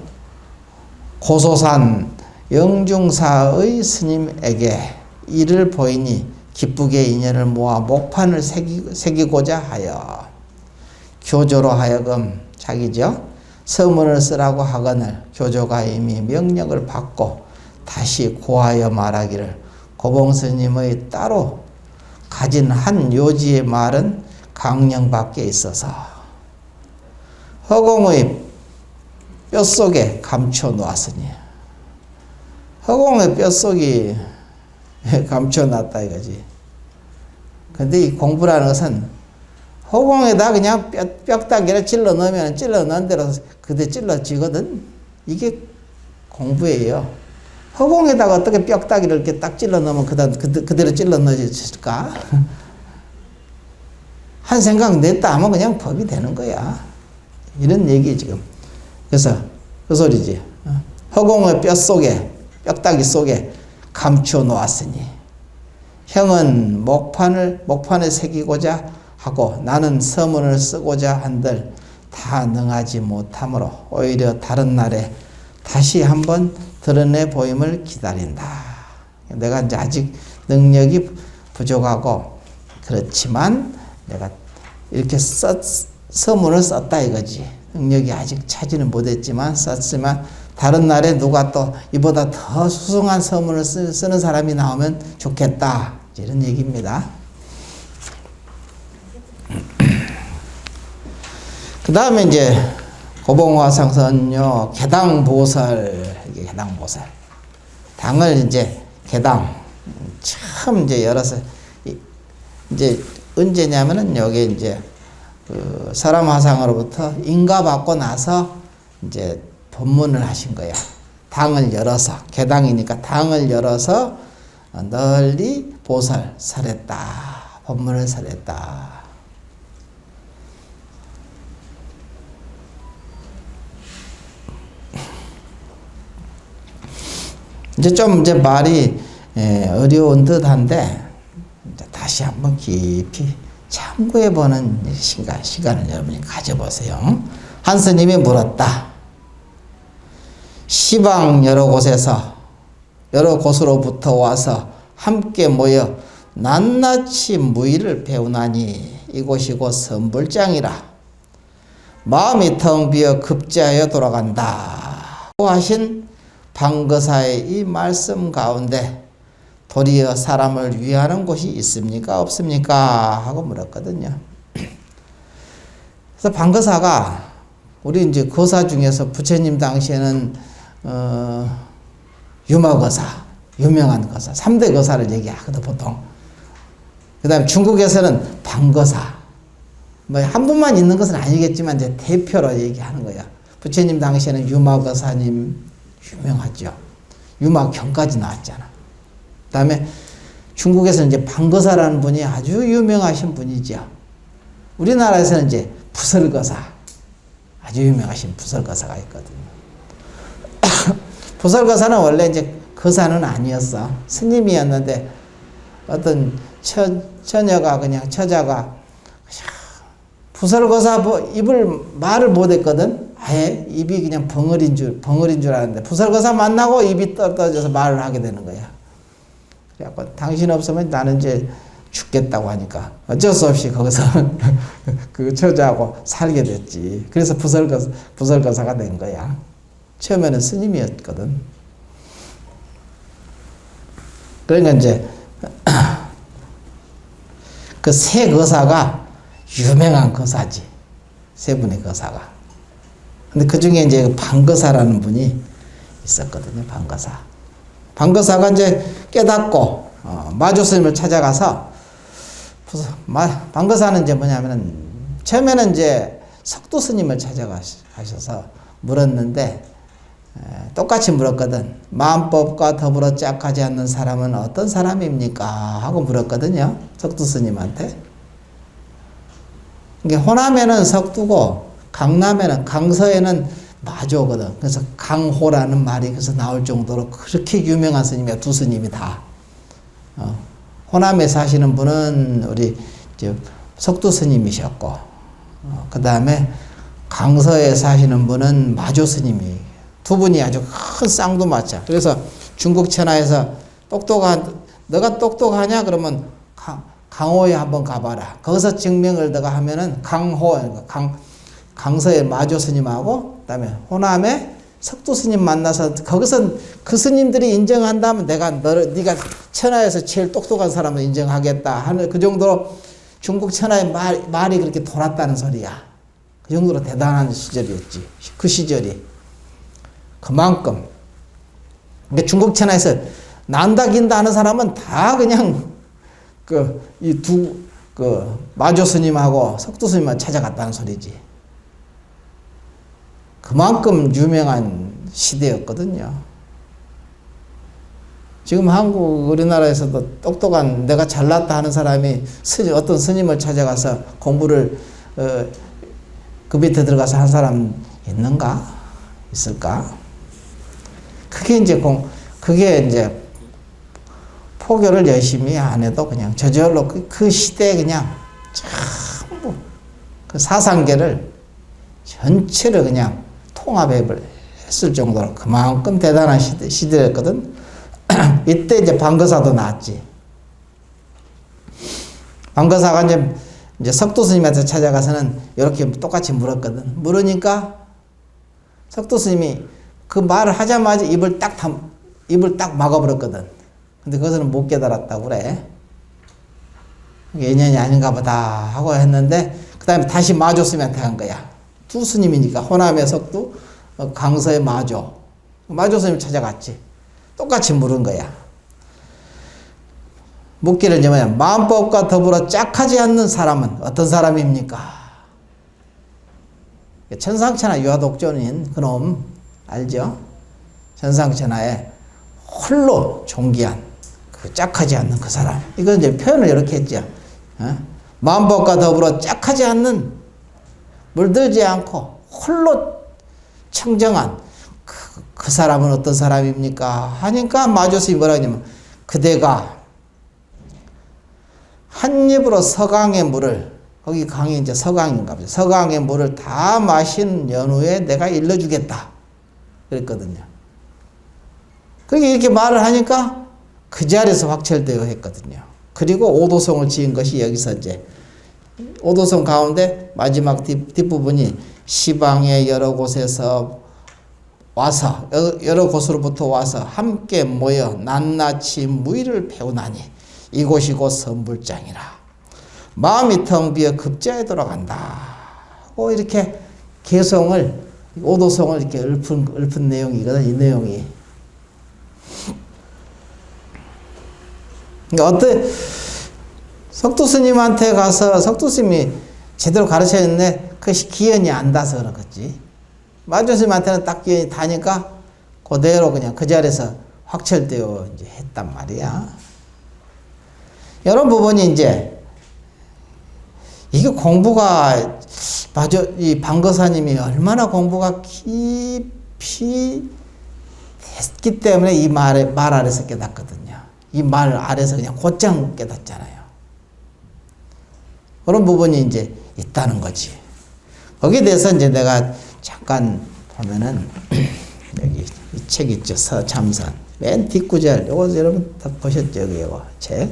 고소산 영중사의 스님에게 이를 보이니 기쁘게 인연을 모아 목판을 새기고자 하여 교조로 하여금 자기죠 서문을 쓰라고 하거늘 교조가 이미 명령을 받고 다시 고하여 말하기를 고봉스님의 따로 가진 한 요지의 말은 강령밖에 있어서 허공의 뼛속에 감춰 놓았으니 허공의 뼛속이 감춰 놨다 이거지. 근데 이 공부라는 것은 허공에다 그냥 뼈다귀를 찔러 넣으면 찔러 넣은 대로 그대 찔러지거든. 이게 공부예요. 허공에다가 어떻게 뼈다귀를 이렇게 딱 찔러 넣으면 그대로 찔러 넣어질까? 한 생각 냈다 하면 그냥 법이 되는 거야. 이런 얘기 지금. 그래서 그 소리지. 허공의 뼈다귀 속에 감추어 놓았으니 형은 목판에 새기고자 하고 나는 서문을 쓰고자 한들 다 능하지 못하므로 오히려 다른 날에 다시 한번 드러내 보임을 기다린다. 내가 이제 아직 능력이 부족하고 그렇지만 내가 이렇게 서문을 썼다 이거지. 능력이 아직 차지는 못했지만 썼지만 다른 날에 누가 또 이보다 더 수승한 서문을 쓰는 사람이 나오면 좋겠다. 이런 얘기입니다. 그 다음에 이제 고봉화상선녀 개당보살, 이게 개당보살. 당을 이제 개당 처음 이제 열어서 이제 언제냐면은 여기 이제 그 설암화상으로부터 인가받고 나서 이제 법문을 하신 거야. 당을 열어서, 개당이니까 당을 열어서 널리 설했다. 법문을 설했다. 이제 말이 어려운 듯한데 다시 한번 깊이 참고해보는 시간을 여러분이 가져보세요. 한 스님이 물었다. 시방 여러 곳에서 여러 곳으로부터 와서 함께 모여 낱낱이 무의를 배우나니 이곳이 곧 선불장이라. 마음이 텅 비어 급제하여 돌아간다 하신 방거사의 이 말씀 가운데 도리어 사람을 위하는 곳이 있습니까? 없습니까? 하고 물었거든요. 그래서 방거사가 우리 이제 거사 중에서 부처님 당시에는 유마거사, 유명한 거사, 3대 거사를 얘기하거든 보통. 그 다음에 중국에서는 방거사, 뭐 한 분만 있는 것은 아니겠지만 이제 대표로 얘기하는 거야. 부처님 당시에는 유마거사님 유명하죠. 유마경까지 나왔잖아. 그 다음에 중국에서는 이제 방거사라는 분이 아주 유명하신 분이죠. 우리나라에서는 이제 부설거사, 아주 유명하신 부설거사가 있거든요. 부설거사는 원래 이제 거사는 아니었어. 스님이었는데 어떤 처녀가 그냥 처자가 부설거사 입을 말을 못했거든. 아예 입이 그냥 벙어리인 줄 알았는데 부설거사 만나고 입이 떨어져서 말을 하게 되는 거야. 그래갖고 당신 없으면 나는 이제 죽겠다고 하니까 어쩔 수 없이 거기서 그 처자하고 살게 됐지. 그래서 부설거사가 된 거야. 처음에는 스님이었거든. 그러니까 이제 그 세 거사가 유명한 거사지. 세 분의 거사가. 근데 그 중에 이제 방거사라는 분이 있었거든요. 방거사. 방거사가 이제 깨닫고 마조 스님을 찾아가서 방거사는 이제 뭐냐면은 처음에는 이제 석두 스님을 찾아가셔서 물었는데 똑같이 물었거든. 마음법과 더불어 짝하지 않는 사람은 어떤 사람입니까? 하고 물었거든요. 석두 스님한테. 이게 호남에는 석두고 강남에는 강서에는 마조거든. 그래서 강호라는 말이 그래서 나올 정도로 그렇게 유명한 스님이야. 두 스님이 다. 호남에 사시는 분은 우리 이제 석두 스님이셨고, 그 다음에 강서에 사시는 분은 마조 스님이. 두 분이 아주 큰 쌍두마차. 그래서 중국 천하에서 너가 똑똑하냐? 그러면 강호에 한번 가봐라. 거기서 증명을 너가 하면은 강서의 마조 스님하고 그다음에 호남에 석두 스님 만나서 거기서 그 스님들이 인정한다면 네가 천하에서 제일 똑똑한 사람을 인정하겠다 하는 그 정도로 중국 천하의 말이 그렇게 돌았다는 소리야. 그 정도로 대단한 시절이었지. 그 시절이. 그만큼. 그러니까 중국 천하에서 난다 긴다 하는 사람은 다 그냥 마조 스님하고 석두 스님만 찾아갔다는 소리지. 그만큼 유명한 시대였거든요. 지금 우리나라에서도 똑똑한 내가 잘났다 하는 사람이 어떤 스님을 찾아가서 공부를 그 밑에 들어가서 한 사람 있는가? 있을까? 그게 이제 포교를 열심히 안 해도 그냥 저절로 그 시대에 그냥 전부 그 사상계를 전체를 그냥 통합했을 정도로 그만큼 대단한 시대였거든. 이때 이제 방거사도 나왔지. 방거사가 이제 석두 스님한테 찾아가서는 이렇게 똑같이 물었거든. 물으니까 석두 스님이 그 말을 하자마자 입을 딱 막아버렸거든. 근데 그것은 못 깨달았다고 그래. 인연이 아닌가 보다 하고 했는데 그 다음에 다시 마조 스님한테 간 거야. 두 스님이니까 호남의 석두, 강서의 마조. 마조 스님 찾아갔지. 똑같이 물은 거야. 묻기를 이제 뭐냐. 마음법과 더불어 짝하지 않는 사람은 어떤 사람입니까? 천상천하 유아독존인 그놈 알죠? 천상천하에 홀로 존귀한 그 짝하지 않는 그 사람. 이건 이제 표현을 이렇게 했죠. 만법과 더불어 짝하지 않는, 물들지 않고 홀로 청정한 그 사람은 어떤 사람입니까? 하니까 마주스이 뭐라 하냐면, 그대가 한 입으로 서강의 물을, 거기 강이 이제 서강인가 보죠. 서강의 물을 다 마신 연후에 내가 일러주겠다 그랬거든요. 그렇게 이렇게 말을 하니까 그 자리에서 확철되어 했거든요. 그리고 오도성을 지은 것이 여기서 이제 오도성 가운데 마지막 뒷부분이 시방의 여러 곳에서 와서, 여러 곳으로부터 와서 함께 모여 낱낱이 무의를 배우나니 이곳이 곧 선불장이라. 마음이 텅 비어 급자에 돌아간다. 이렇게 개성을, 오도성을 이렇게 읊은 내용이거든, 이 내용이. 그러니까 석두 스님한테 가서 석두 스님이 제대로 가르쳤는데 그 기연이 안 닿아서 그렇겠지. 마주 스님한테는 딱 기연이 닿으니까 그대로 그냥 그 자리에서 확철되어 이제 했단 말이야. 이런 부분이 이제 이게 공부가 이 방거사님이 얼마나 공부가 깊이 했기 때문에 이 말 아래서 깨닫거든요. 이 말 아래서 그냥 곧장 깨닫잖아요. 그런 부분이 이제 있다는 거지. 거기에 대해서 이제 내가 잠깐 보면은 여기 이 책 있죠. 서참선. 맨 뒷구절. 요거 여러분 다 보셨죠? 여기 요거 책.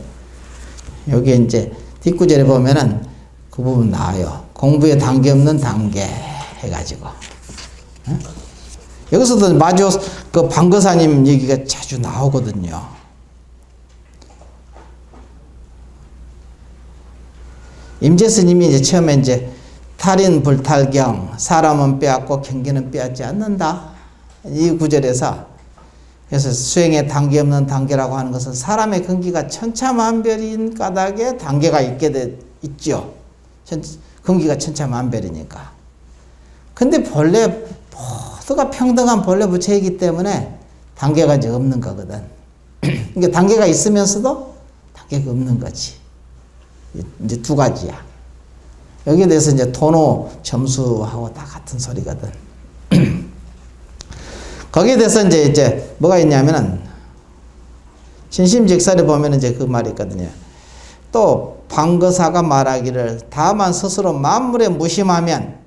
여기 이제 뒷구절에 보면은 그 부분 나와요. 공부에 단계 없는 단계 해가지고. 응? 여기서도 마주 그 방거사님 얘기가 자주 나오거든요. 임재 스님이 이제 처음에 이제 탈인 불탈경, 사람은 빼앗고 경계는 빼앗지 않는다. 이 구절에서 그래서 수행에 단계 없는 단계라고 하는 것은 사람의 근기가 천차만별인 까닭에 단계가 있죠. 근기가 천차만별이니까. 근데 본래 모두가 평등한 본래 부처이기 때문에 단계가 이제 없는 거거든. 그러니까 단계가 있으면서도 단계가 없는 거지. 이제 두 가지야. 여기에 대해서 이제 토노 점수하고 다 같은 소리거든. 거기에 대해서 이제 뭐가 있냐면은 진심직설에 보면 이제 그 말이 있거든요. 또 방거사가 말하기를 다만 스스로 만물에 무심하면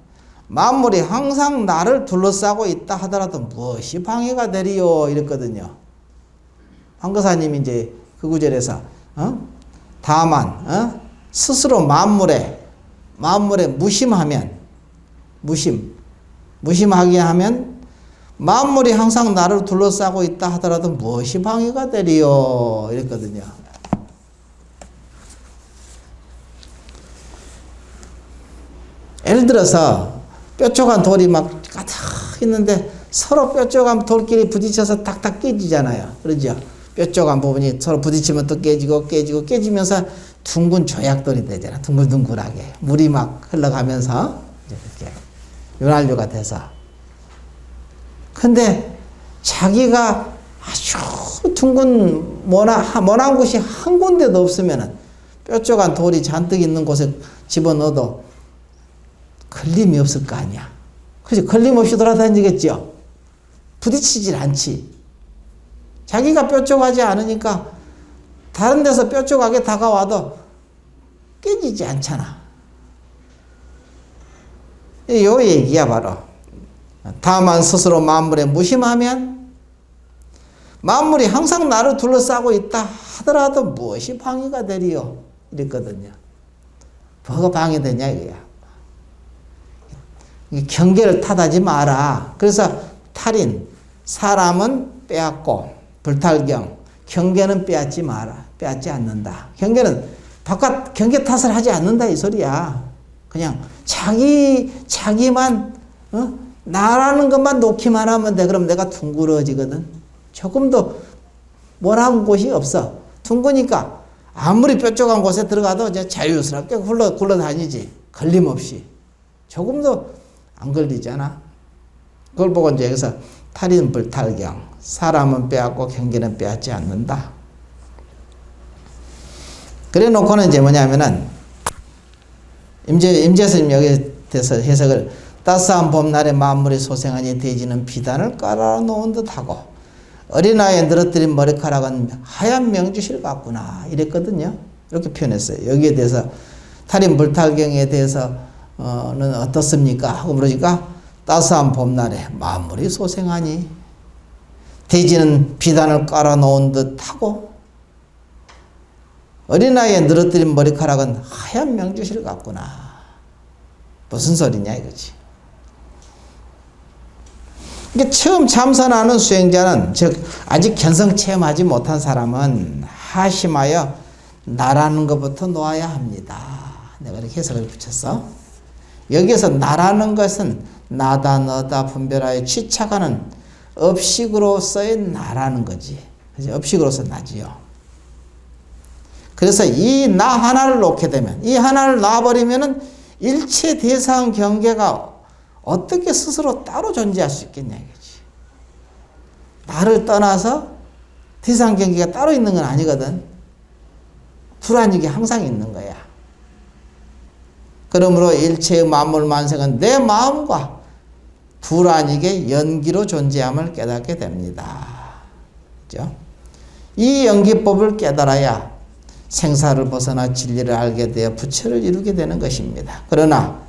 만물이 항상 나를 둘러싸고 있다 하더라도 무엇이 방해가 되리요 이랬거든요. 방거사님이 이제 그 구절에서 다만 스스로 만물에 무심하면 무심하게 하면 만물이 항상 나를 둘러싸고 있다 하더라도 무엇이 방해가 되리요 이랬거든요. 예를 들어서 뾰족한 돌이 막 가득 있는데 서로 뾰족한 돌끼리 부딪혀서 탁탁 깨지잖아요. 그러죠? 뾰족한 부분이 서로 부딪히면 또 깨지면서 둥근 조약돌이 되잖아. 둥글둥글하게 물이 막 흘러가면서 이렇게 윤활유가 돼서. 근데 자기가 아주 둥근 모난 곳이 한 군데도 없으면은 뾰족한 돌이 잔뜩 있는 곳에 집어넣어도 걸림이 없을 거 아니야. 그치? 걸림없이 돌아다니겠죠. 부딪히질 않지. 자기가 뾰족하지 않으니까 다른 데서 뾰족하게 다가와도 깨지지 않잖아. 요 얘기야 바로. 다만 스스로 만물에 무심하면 만물이 항상 나를 둘러싸고 있다 하더라도 무엇이 방해가 되리요 이랬거든요. 뭐가 방해되냐 이거야. 경계를 탓하지 마라. 그래서 탈인, 사람은 빼앗고 불탈경, 경계는 빼앗지 마라. 빼앗지 않는다. 경계는 바깥 경계 탓을 하지 않는다 이 소리야. 그냥 자기만 나라는 것만 놓기만 하면 돼. 그럼 내가 둥그러지거든. 조금도 원하는 곳이 없어. 둥그니까 아무리 뾰족한 곳에 들어가도 이제 자유스럽게 굴러다니지. 걸림없이. 조금도 안 걸리잖아. 그걸 보고 이제 여기서 탈인불탈경, 사람은 빼앗고 경계는 빼앗지 않는다. 그래 놓고는 이제 뭐냐면은 임재 스님 여기에 대해서 해석을 따스한 봄날에 만물이 소생하니 대지는 비단을 깔아놓은 듯하고 어린아이의 늘어뜨린 머리카락은 하얀 명주실 같구나 이랬거든요. 이렇게 표현했어요. 여기에 대해서 탈인불탈경에 대해서는 어떻습니까? 하고 물으니까 따스한 봄날에 만물이 소생하니 대지는 비단을 깔아놓은 듯하고 어린아이의 늘어뜨린 머리카락은 하얀 명주실 같구나. 무슨 소리냐 이거지. 이게 처음 참선하는 수행자는, 즉 아직 견성 체험하지 못한 사람은 하심하여 나라는 것부터 놓아야 합니다. 내가 이렇게 해석을 붙였어. 여기에서 나라는 것은 나다 너다 분별하여 취착하는 업식으로서의 나라는 거지. 그치? 업식으로서 나지요. 그래서 이 나 하나를 놓게 되면, 이 하나를 놔버리면은 일체 대상 경계가 어떻게 스스로 따로 존재할 수 있겠냐 이거지. 나를 떠나서 대상 경계가 따로 있는 건 아니거든. 불안익이 항상 있는 거야. 그러므로 일체의 만물 만생은 내 마음과 불안익의 연기로 존재함을 깨닫게 됩니다. 그죠? 이 연기법을 깨달아야 생사를 벗어나 진리를 알게 되어 부처를 이루게 되는 것입니다. 그러나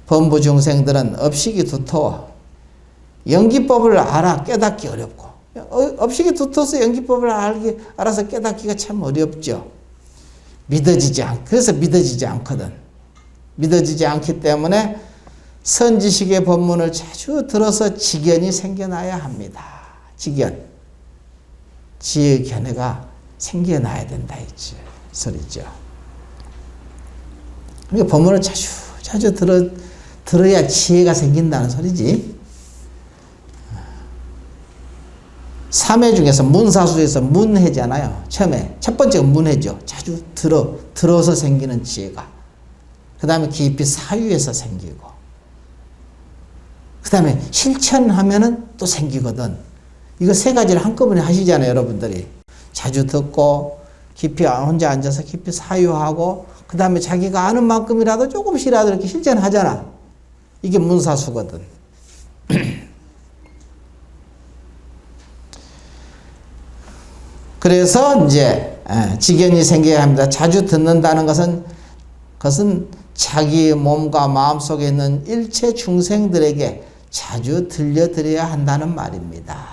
범부 중생들은 업식이 두터워 연기법을 알아 깨닫기 어렵고, 업식이 두터워서 연기법을 알아서 깨닫기가 참 어렵죠. 그래서 믿어지지 않거든. 믿어지지 않기 때문에 선지식의 법문을 자주 들어서 지견이 생겨나야 합니다. 지견. 지혜의 견해가 생겨나야 된다 이지 소리죠. 그러니까 법문을 자주 들어야 지혜가 생긴다는 소리지. 삼회 중에서 문사수에서 문회잖아요. 처음에 첫 번째가 문회죠. 자주 들어서 생기는 지혜가. 그 다음에 깊이 사유에서 생기고, 그 다음에 실천하면은 또 생기거든. 이거 세 가지를 한꺼번에 하시잖아요, 여러분들이. 자주 듣고, 깊이 혼자 앉아서 깊이 사유하고, 그 다음에 자기가 아는 만큼이라도 조금씩이라도 이렇게 실천하잖아. 이게 문사수거든. 그래서 이제 지견이 생겨야 합니다. 자주 듣는다는 것은 자기 몸과 마음 속에 있는 일체 중생들에게 자주 들려드려야 한다는 말입니다.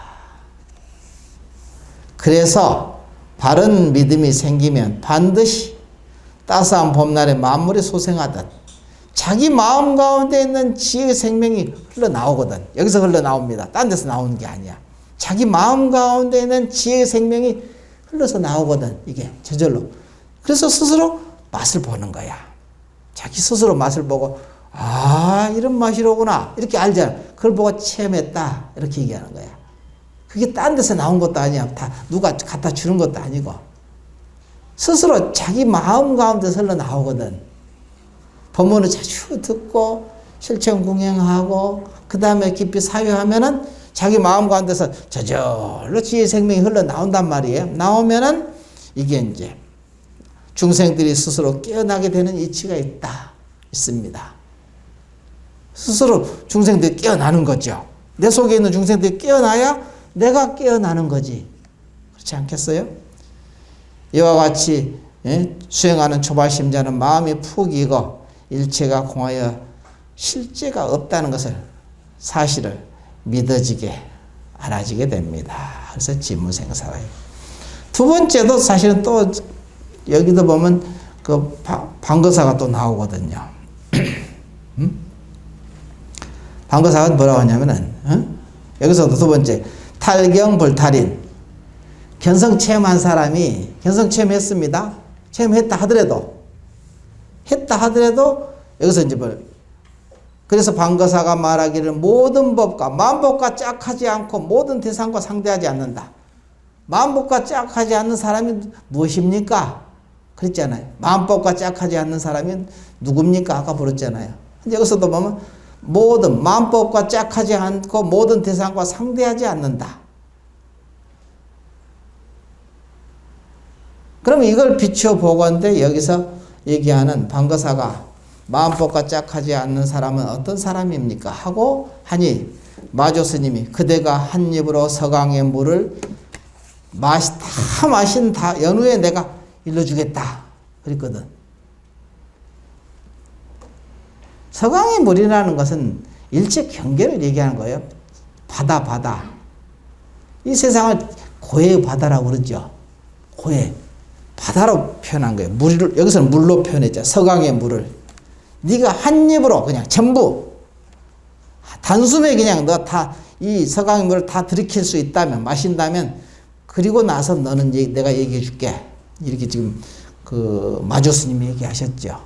그래서 바른 믿음이 생기면 반드시 따스한 봄날에 만물이 소생하듯 자기 마음 가운데 있는 지혜의 생명이 흘러나오거든. 여기서 흘러나옵니다. 딴 데서 나오는 게 아니야. 자기 마음 가운데 있는 지혜의 생명이 흘러서 나오거든. 이게 저절로. 그래서 스스로 맛을 보는 거야. 자기 스스로 맛을 보고, 아, 이런 맛이로구나. 이렇게 알잖아. 그걸 보고 체험했다. 이렇게 얘기하는 거야. 그게 딴 데서 나온 것도 아니야. 다 누가 갖다 주는 것도 아니고. 스스로 자기 마음 가운데서 흘러나오거든. 법문을 자주 듣고, 실천 궁행하고, 그 다음에 깊이 사유하면은 자기 마음 가운데서 저절로 지혜 생명이 흘러나온단 말이에요. 나오면은 이게 이제 중생들이 스스로 깨어나게 되는 이치가 있습니다. 스스로 중생들이 깨어나는 거죠. 내 속에 있는 중생들이 깨어나야 내가 깨어나는 거지. 그렇지 않겠어요? 이와 같이 수행하는 초발심자는 마음이 푹 익어 일체가 공하여 실제가 없다는 것을, 사실을 믿어지게 알아지게 됩니다. 그래서 지무생사예요. 두 번째도 사실은 또 여기도 보면 그 방거사가 또 나오거든요. 방거사가 뭐라고 하냐면은 여기서도 두 번째 탈경불탈인, 견성 체험한 사람이 견성 체험했습니다. 체험했다 하더라도 여기서 이제 그래서 방거사가 말하기를 모든 법과 만법과 짝하지 않고 모든 대상과 상대하지 않는다. 만법과 짝하지 않는 사람이 무엇입니까? 그랬잖아요. 만법과 짝하지 않는 사람이 누굽니까? 아까 물었잖아요. 근데 여기서도 보면 모든 마음법과 짝하지 않고 모든 대상과 상대하지 않는다. 그럼 이걸 비추어 보건대 여기서 얘기하는 방거사가 마음법과 짝하지 않는 사람은 어떤 사람입니까? 하고 하니 마조 스님이 그대가 한 입으로 서강의 물을 다 마신 연후에 내가 일러주겠다 그랬거든. 서강의 물이라는 것은 일체 경계를 얘기하는 거예요. 바다. 이 세상을 고해의 바다라고 그러죠. 고해. 바다로 표현한 거예요. 여기서는 물로 표현했죠. 서강의 물을. 네가 한 입으로 그냥 전부 단숨에 그냥 너 다 이 서강의 물을 다 들이킬 수 있다면, 마신다면, 그리고 나서 너는 내가 얘기해 줄게. 이렇게 지금 그 마조 스님이 얘기하셨죠.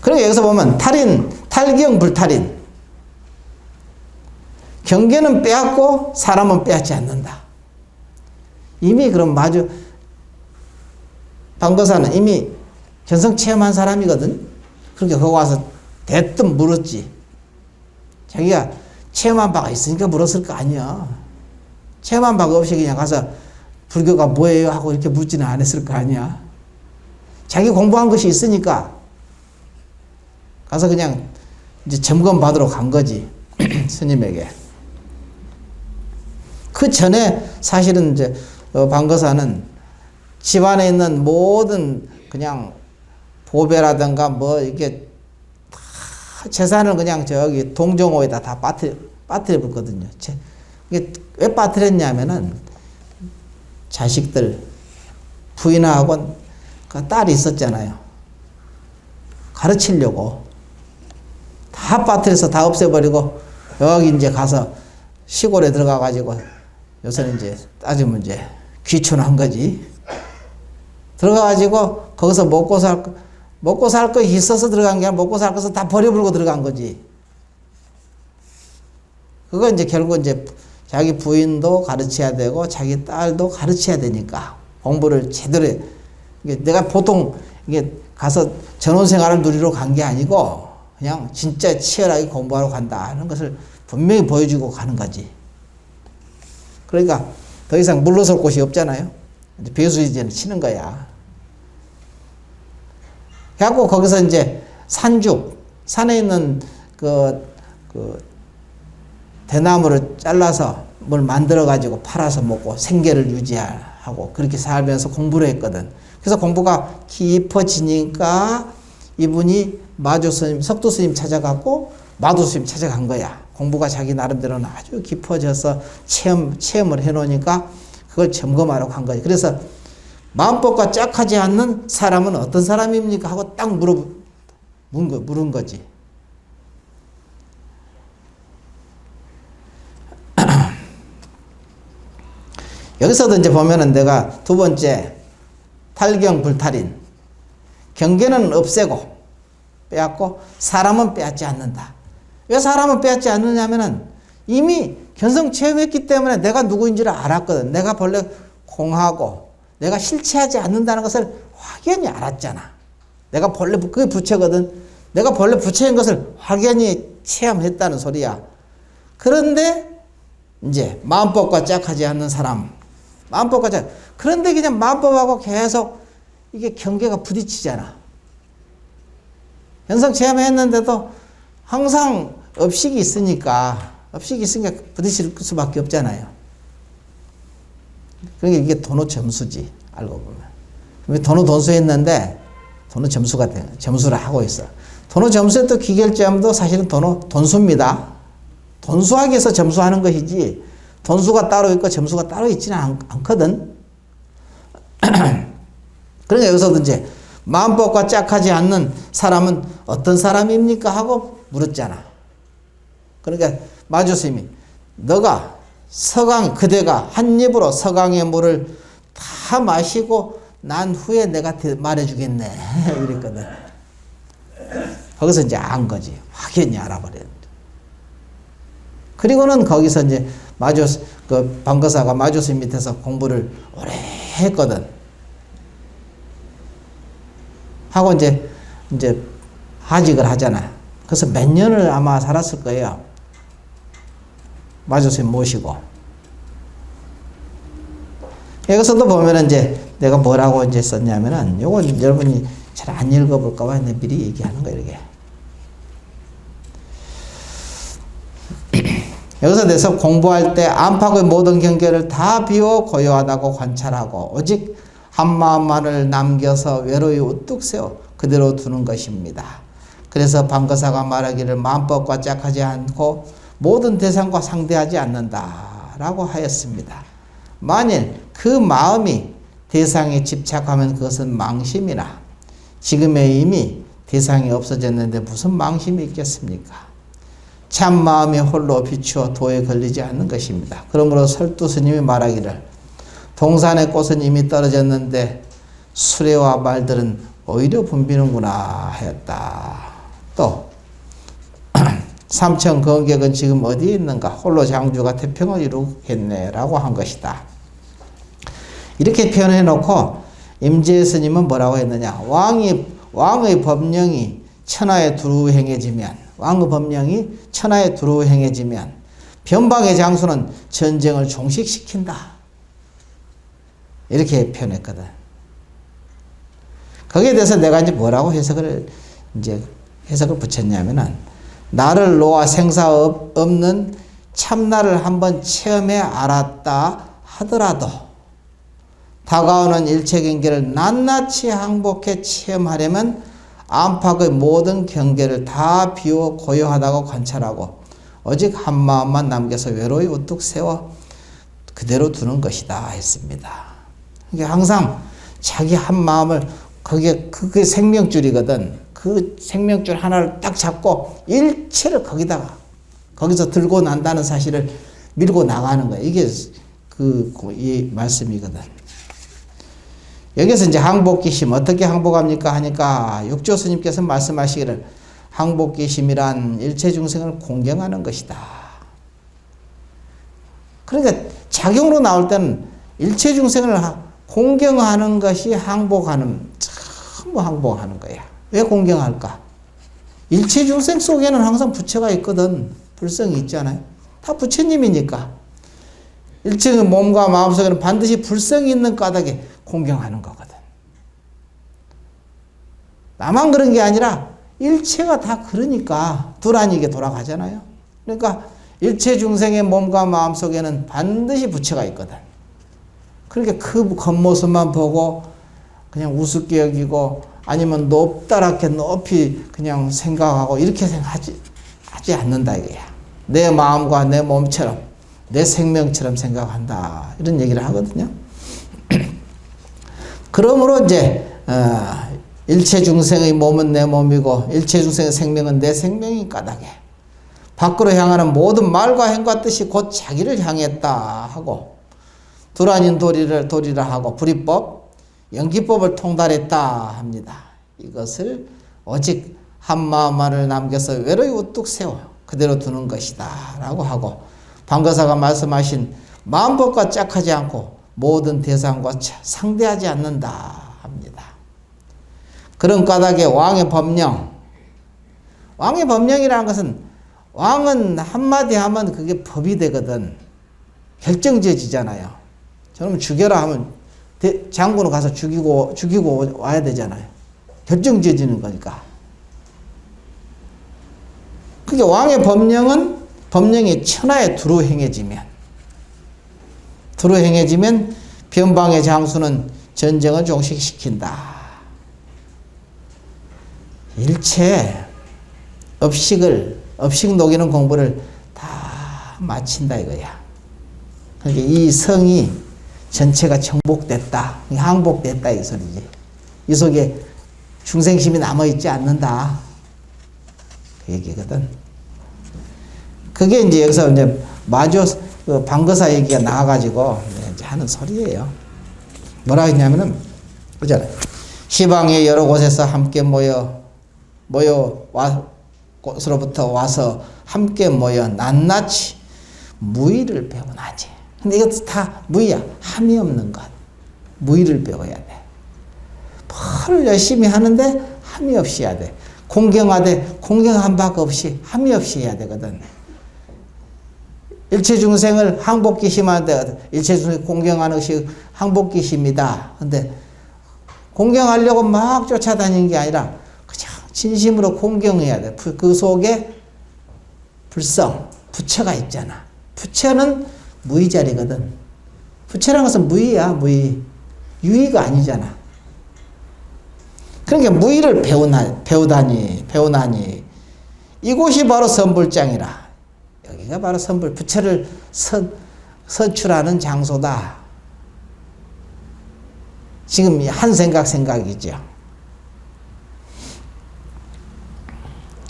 그리고 여기서 보면 탈경 불탈인. 경계는 빼앗고 사람은 빼앗지 않는다. 이미 그럼 방거사는 이미 견성 체험한 사람이거든. 그렇게 거기 와서 대뜸 물었지. 자기가 체험한 바가 있으니까 물었을 거 아니야. 체험한 바가 없이 그냥 가서 불교가 뭐예요? 하고 이렇게 묻지는 않았을 거 아니야. 자기 공부한 것이 있으니까 가서 그냥 이제 점검 받으러 간 거지. 스님에게. 그 전에 사실은 이제 방거사는 집안에 있는 모든 그냥 보배라든가 뭐 이게 다 재산을 그냥 저기 동정호에다 다 빠뜨려 버렸거든요. 이게 왜 빠뜨렸냐면은 자식들, 부인하고 그 딸이 있었잖아요. 가르치려고 다 빠뜨려서 다 없애버리고 여기 이제 가서 시골에 들어가가지고 요새는 이제 따지면 이제 귀촌한 거지. 들어가가지고 거기서 먹고 살 거 있어서 들어간 게 아니라 먹고 살 것을 다 버려버리고 들어간 거지. 그거 이제 결국 이제 자기 부인도 가르쳐야 되고 자기 딸도 가르쳐야 되니까 공부를 제대로 이게 내가 보통 이게 가서 전원 생활을 누리러 간 게 아니고 그냥 진짜 치열하게 공부하러 간다 하는 것을 분명히 보여주고 가는 거지. 그러니까 더 이상 물러설 곳이 없잖아요. 이제 배수이제는 치는 거야. 그래갖고 거기서 이제 산에 있는 그 대나무를 잘라서 뭘 만들어가지고 팔아서 먹고 생계를 유지하고 그렇게 살면서 공부를 했거든. 그래서 공부가 깊어지니까 이분이 마조 스님, 석두 스님 찾아갔고 마도 스님 찾아간 거야. 공부가 자기 나름대로는 아주 깊어져서 체험을 해놓으니까 그걸 점검하러 간 거지. 그래서 마음법과 짝하지 않는 사람은 어떤 사람입니까? 하고 딱 물은 거지. 여기서도 이제 보면은 내가 두 번째 탈경 불탈인. 경계는 없애고 빼앗고 사람은 빼앗지 않는다. 왜 사람은 빼앗지 않느냐면은 이미 견성 체험했기 때문에 내가 누구인지를 알았거든. 내가 본래 공하고 내가 실체하지 않는다는 것을 확연히 알았잖아. 내가 본래 그게 부처거든. 내가 본래 부처인 것을 확연히 체험했다는 소리야. 그런데 이제 마음법과 짝하지 않는 사람, 마음법과 짝. 그런데 그냥 마음법하고 계속 이게 경계가 부딪히잖아. 견성 체험했는데도 항상 업식이 있으니까 부딪힐 수밖에 없잖아요. 그러니까 이게 도노 점수지, 알고 보면. 도노 돈수했는데 도노 점수가 점수를 하고 있어. 도노 점수의 또 기결점도 사실은 도노 돈수입니다. 돈수하기 위해서 점수하는 것이지 돈수가 따로 있고 점수가 따로 있지는 않거든. 그러니까 여기서도 이제 마음법과 짝하지 않는 사람은 어떤 사람입니까? 하고 물었잖아. 그러니까 마주스님이 그대가 한 입으로 서강의 물을 다 마시고 난 후에 내가 말해주겠네. 이랬거든. 거기서 이제 안 거지. 확연히 알아버렸는데. 그리고는 거기서 이제 방거사가 마주스님 밑에서 공부를 오래 했거든. 하고 이제 하직을 하잖아요. 그래서 몇 년을 아마 살았을 거예요. 마조스님 모시고. 여기서도 보면은 이제 내가 뭐라고 이제 썼냐면은 요건 여러분이 잘 안 읽어볼까봐 미리 얘기하는 거예요, 이렇게. 여기서 대해서 공부할 때 안팎의 모든 경계를 다 비워 고요하다고 관찰하고 오직 한 마음만을 남겨서 외로이 우뚝 세워 그대로 두는 것입니다. 그래서 방거사가 말하기를 마음법과 짝하지 않고 모든 대상과 상대하지 않는다라고 하였습니다. 만일 그 마음이 대상에 집착하면 그것은 망심이나 지금에 이미 대상이 없어졌는데 무슨 망심이 있겠습니까? 참 마음이 홀로 비추어 도에 걸리지 않는 것입니다. 그러므로 설두 스님이 말하기를 동산의 꽃은 이미 떨어졌는데 수레와 말들은 오히려 붐비는구나 하였다. 또 삼천 건객은 지금 어디에 있는가? 홀로 장주가 태평을 이루겠네 라고 한 것이다. 이렇게 표현해 놓고 임재 스님은 뭐라고 했느냐? 왕의 법령이 천하에 두루 행해지면 왕의 법령이 천하에 두루 행해지면 변방의 장수는 전쟁을 종식시킨다. 이렇게 표현했거든. 거기에 대해서 내가 이제 뭐라고 해석을 붙였냐면은 나를 놓아 생사 없는 참나를 한번 체험해 알았다 하더라도 다가오는 일체 경계를 낱낱이 항복해 체험하려면 안팎의 모든 경계를 다 비워 고요하다고 관찰하고 오직 한 마음만 남겨서 외로이 우뚝 세워 그대로 두는 것이다 했습니다. 그러니까 항상 자기 한 마음을 그게 생명줄이거든. 그 생명줄 하나를 딱 잡고 일체를 거기서 들고 난다는 사실을 밀고 나가는 거야. 이게 이 말씀이거든. 여기서 이제 항복기심 어떻게 항복합니까 하니까 육조 스님께서 말씀하시기를 항복기심이란 일체 중생을 공경하는 것이다. 그러니까 작용으로 나올 때는 일체 중생을 공경하는 것이 항복하는 전부 항복하는 거야. 왜 공경할까? 일체 중생 속에는 항상 부처가 있거든. 불성이 있잖아요. 다 부처님이니까. 일체 몸과 마음 속에는 반드시 불성이 있는 까닭에 공경하는 거거든. 나만 그런 게 아니라 일체가 다 그러니까 두란이게 돌아가잖아요. 그러니까 일체 중생의 몸과 마음 속에는 반드시 부처가 있거든. 그렇게 그 겉모습만 보고 그냥 우습게 여기고 아니면 높다랗게 높이 그냥 생각하고 이렇게 하지 않는다 이거야. 내 마음과 내 몸처럼 내 생명처럼 생각한다. 이런 얘기를 하거든요. 그러므로 이제 일체 중생의 몸은 내 몸이고 일체 중생의 생명은 내 생명인 까닭에 밖으로 향하는 모든 말과 행과 뜻이 곧 자기를 향했다 하고 두란인 도리라 하고 불이법, 연기법을 통달했다 합니다. 이것을 오직 한 마음만을 남겨서 외로이 우뚝 세워 그대로 두는 것이다 라고 하고 방거사가 말씀하신 마음법과 짝하지 않고 모든 대상과 상대하지 않는다 합니다. 그런 까닭에 왕의 법령이라는 것은 왕은 한마디 하면 그게 법이 되거든. 결정지어지잖아요. 저놈 죽여라 하면 장군은 가서 죽이고 와야 되잖아요. 결정지어지는 거니까. 그게 왕의 법령이 천하에 두루 행해지면 변방의 장수는 전쟁을 종식시킨다. 일체 업식 녹이는 공부를 다 마친다 이거야. 그러니까 이 성이 전체가 정복됐다, 항복됐다 이 소리지. 이 속에 중생심이 남아있지 않는다 그 얘기거든. 그게 이제 여기서 이제 방거사 얘기가 나와가지고 이제 하는 소리예요. 뭐라 했냐면은 그잖아요. 시방의 여러 곳에서 함께 곳으로부터 와서 함께 모여 낱낱이 무의를 배워나지. 근데 이것도 다 무의야. 함이 없는 것. 무의를 배워야 돼. 뭘 열심히 하는데 함이 없이 해야 돼. 공경하되 공경한 바가 없이 함이 없이 해야 되거든. 일체 중생을 항복기심하는데 일체 중생 공경하는 것이 항복기심이다. 근데 공경하려고 막 쫓아다니는 게 아니라 그냥 진심으로 공경해야 돼. 그 속에 불성, 부처가 있잖아. 부처는 무의자리거든. 부처라는 것은 무의야, 무의. 유의가 아니잖아. 그러니까 무의를 배우나니 이곳이 바로 선불장이라. 여기가 바로 선불, 부처를 서출하는 장소다. 지금 한 생각이죠.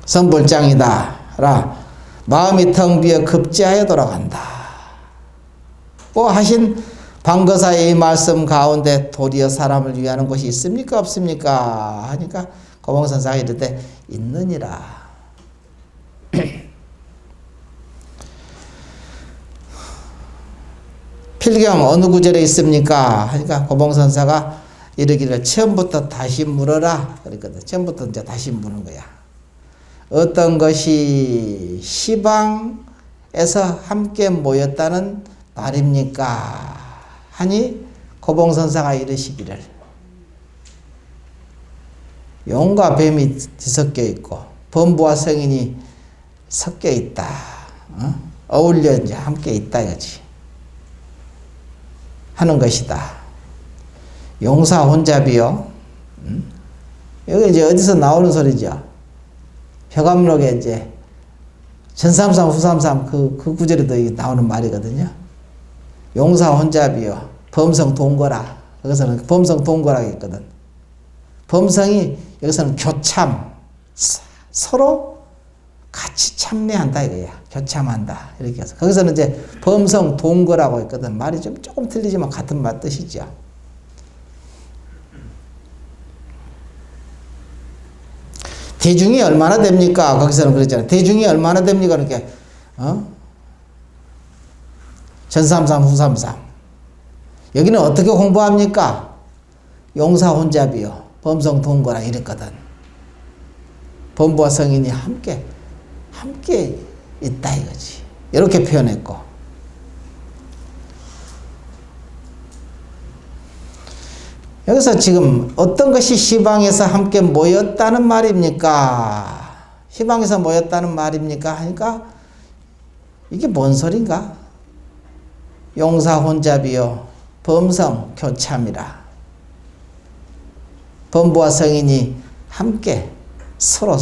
선불장이다라. 마음이 텅 비어 급제하여 돌아간다. 뭐 하신 방거사의 이 말씀 가운데 도리어 사람을 위하는 것이 있습니까 없습니까 하니까 고봉선사가 이르되 있느니라. 필경 어느 구절에 있습니까 하니까 고봉선사가 이르기를 처음부터 다시 물어라 그랬거든. 처음부터 이제 다시 묻는 거야. 어떤 것이 시방에서 함께 모였다는 말입니까 하니 고봉선사가 이르시기를 용과 뱀이 뒤섞여 있고 범부와 성인이 섞여 있다. 어울려 이제 함께 있다 이거지. 하는 것이다. 용사 혼잡이요. 여기 이제 어디서 나오는 소리죠? 벼감록에 이제 전삼삼 후삼삼 그 구절에도 나오는 말이거든요. 용사 혼잡이요. 범성 동거라. 여기서는 범성 동거라고 있거든. 범성이 여기서는 교참. 서로 같이 참여한다 이거야. 교참한다. 이렇게 해서. 거기서는 이제 범성 동거라고 있거든. 말이 조금 틀리지만 같은 말 뜻이죠. 대중이 얼마나 됩니까? 거기서는 그랬잖아요. 대중이 얼마나 됩니까? 이렇게, 전삼삼, 후삼삼. 여기는 어떻게 공부합니까? 용사 혼잡이요. 범성 동거라 이랬거든. 범부와 성인이 함께 있다 이거지. 이렇게 표현했고. 여기서 지금 어떤 것이 시방에서 함께 모였다는 말입니까? 시방에서 모였다는 말입니까? 하니까 이게 뭔 소린가? 용사 혼잡이요. 범성 교참이라. 범부와 성인이 함께 서로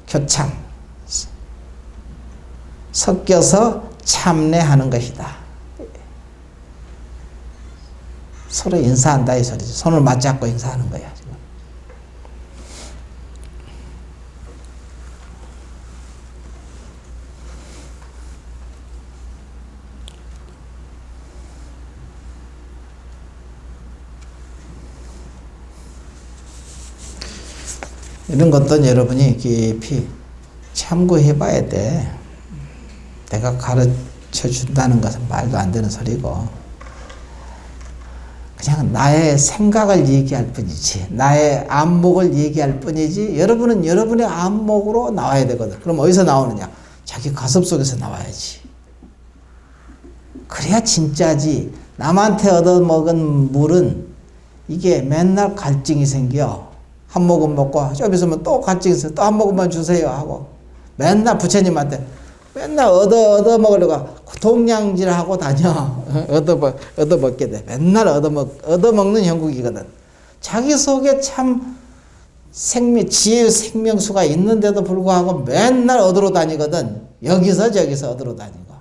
교참, 섞여서 참례하는 것이다. 서로 인사한다 이 소리죠. 손을 맞잡고 인사하는 거야. 지금. 이런 것도 여러분이 깊이 참고해 봐야 돼. 내가 가르쳐 준다는 것은 말도 안 되는 소리고 그냥 나의 생각을 얘기할 뿐이지, 나의 안목을 얘기할 뿐이지, 여러분은 여러분의 안목으로 나와야 되거든. 그럼 어디서 나오느냐? 자기 가슴 속에서 나와야지. 그래야 진짜지. 남한테 얻어먹은 물은 이게 맨날 갈증이 생겨. 한 모금 먹고 좀 있으면 또 갈증이 있어. 또 한 모금만 주세요 하고 맨날 부처님한테 맨날 얻어먹으려고 동냥질하고 다녀. 얻어먹게 돼. 맨날 얻어먹는 형국이거든. 자기 속에 참 지혜의 생명수가 있는데도 불구하고 맨날 얻으러 다니거든. 여기서 저기서 얻으러 다니고.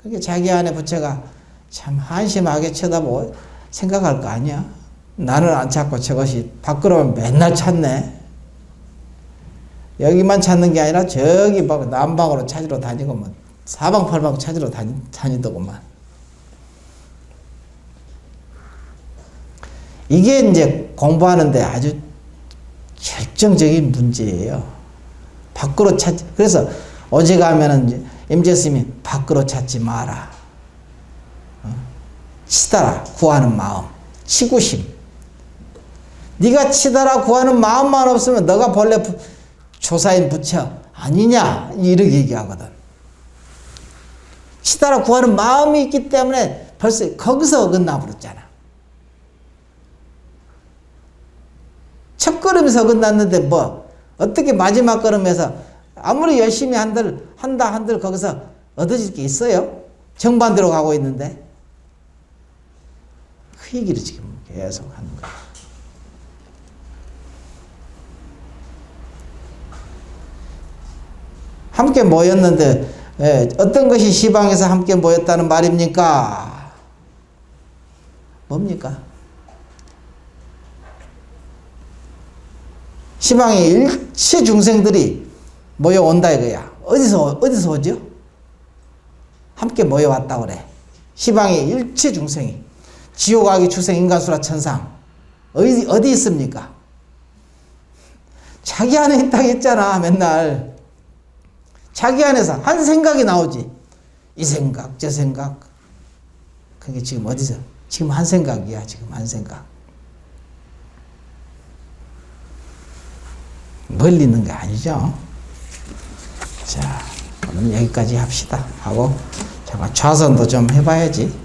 그게 자기 안에 부처가 참 한심하게 쳐다보고 생각할 거 아니야. 나는 안 찾고 저것이 밖으로만 맨날 찾네. 여기만 찾는 게 아니라 저기 막 남방으로 찾으러 다니고만 사방팔방 찾으러 다니더구만. 이게 이제 공부하는데 아주 결정적인 문제예요. 밖으로 그래서 어제 가면은 임재 스님이 밖으로 찾지 마라. 치달아 구하는 마음, 치구심. 네가 치달아 구하는 마음만 없으면 너가 본래 조사인 부처 아니냐 이렇게 얘기하거든. 치달아 구하는 마음이 있기 때문에 벌써 거기서 어긋나 버렸잖아. 첫 걸음에서 어긋났는데 뭐 어떻게 마지막 걸음에서 아무리 열심히 한들 거기서 얻어질 게 있어요? 정반대로 가고 있는데 그 얘기를 지금 계속 하는 거야. 함께 모였는데 어떤 것이 시방에서 함께 모였다는 말입니까? 뭡니까? 시방에 일체 중생들이 모여온다 이거야. 어디서 오죠? 함께 모여왔다 그래. 시방에 일체 중생이 지옥 악의 추생 인간수라 천상 어디 있습니까? 자기 안에 있다고 했잖아. 맨날 자기 안에서 한 생각이 나오지. 이 생각 저 생각 그게 지금 어디서 지금 한 생각이야. 지금 한 생각. 멀리 있는 게 아니죠. 자, 오늘 여기까지 합시다 하고 잠깐 좌선도 좀 해봐야지.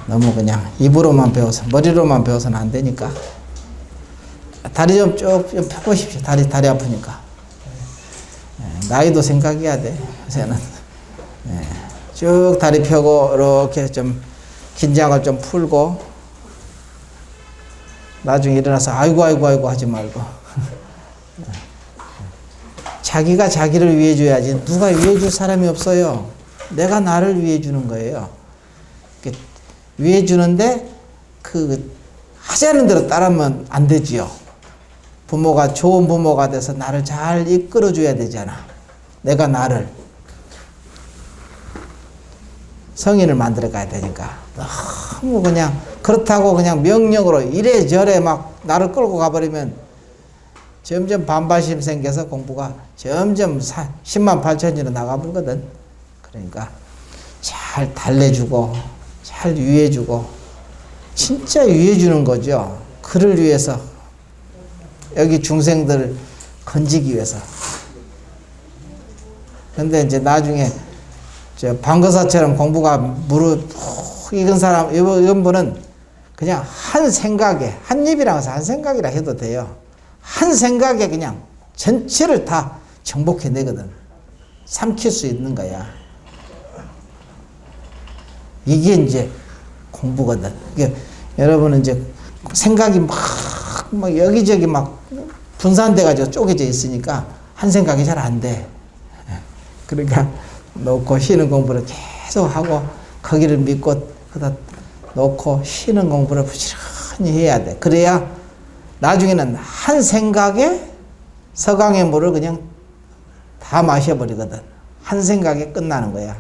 너무 그냥 입으로만 배워서 머리로만 배워서는 안 되니까 다리 좀 펴보십시오. 다리 아프니까. 나이도 생각해야 돼. 요새는 쭉 다리 펴고 이렇게 좀 긴장을 좀 풀고 나중에 일어나서 아이고 하지 말고 자기가 자기를 위해 줘야지. 누가 위해 줄 사람이 없어요. 내가 나를 위해 주는 거예요. 위해 주는데 하자는 대로 따르면 안 되지요. 부모가 좋은 부모가 돼서 나를 잘 이끌어 줘야 되잖아. 내가 나를 성인을 만들어 가야 되니까 너무 그냥 그렇다고 그냥 명령으로 이래저래 막 나를 끌고 가버리면 점점 반발심 생겨서 공부가 점점 10만 8천지로 나가버리거든. 그러니까 잘 달래주고 잘 위해주고 진짜 위해주는 거죠. 그를 위해서 여기 중생들을 건지기 위해서. 근데 이제 나중에 저 방거사처럼 공부가 무릎 익은 사람 이런 분은 그냥 한 생각에 한 입이랑 해서 한 생각이라 해도 돼요. 한 생각에 그냥 전체를 다 정복해내거든. 삼킬 수 있는 거야. 이게 이제 공부거든. 이게 여러분은 이제 생각이 막 여기저기 막 분산돼가지고 쪼개져 있으니까 한 생각이 잘 안 돼. 그러니까 놓고 쉬는 공부를 계속 하고 거기를 믿고 그다 놓고 쉬는 공부를 부지런히 해야 돼. 그래야 나중에는 한 생각에 서강의 물을 그냥 다 마셔버리거든. 한 생각에 끝나는 거야.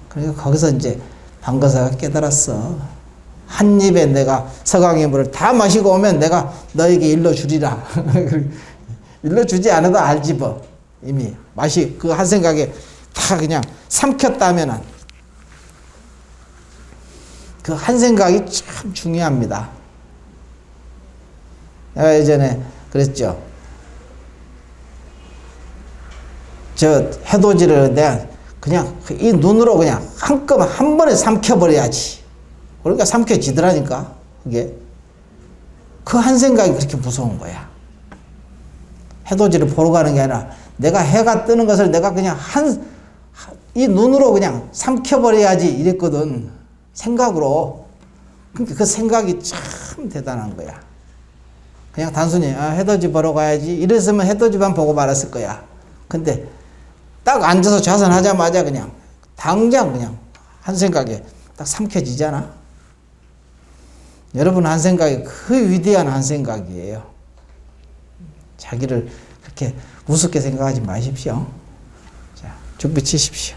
그러니까 거기서 이제 방거사가 깨달았어. 한 입에 내가 서강의 물을 다 마시고 오면 내가 너에게 일러주리라. 일러주지 않아도 알지 뭐. 이미 그 한 생각에 다 그냥 삼켰다면은 그 한 생각이 참 중요합니다. 내가 예전에 그랬죠. 저 해돋이를 내가 그냥 이 눈으로 그냥 한꺼번에 한 번에 삼켜버려야지. 그러니까 삼켜지더라니까. 그게 그 한 생각이 그렇게 무서운 거야. 해돋이를 보러 가는 게 아니라 내가 해가 뜨는 것을 내가 그냥 이 눈으로 그냥 삼켜버려야지 이랬거든. 생각으로. 그러니까 그 생각이 참 대단한 거야. 그냥 단순히 해돋이 보러 가야지 이랬으면 해돋이만 보고 말았을 거야. 근데 딱 앉아서 좌선하자마자 그냥 당장 그냥 한 생각에 딱 삼켜지잖아. 여러분 한 생각이 그 위대한 한 생각이에요. 자기를 그렇게 우습게 생각하지 마십시오. 자, 죽비 치십시오.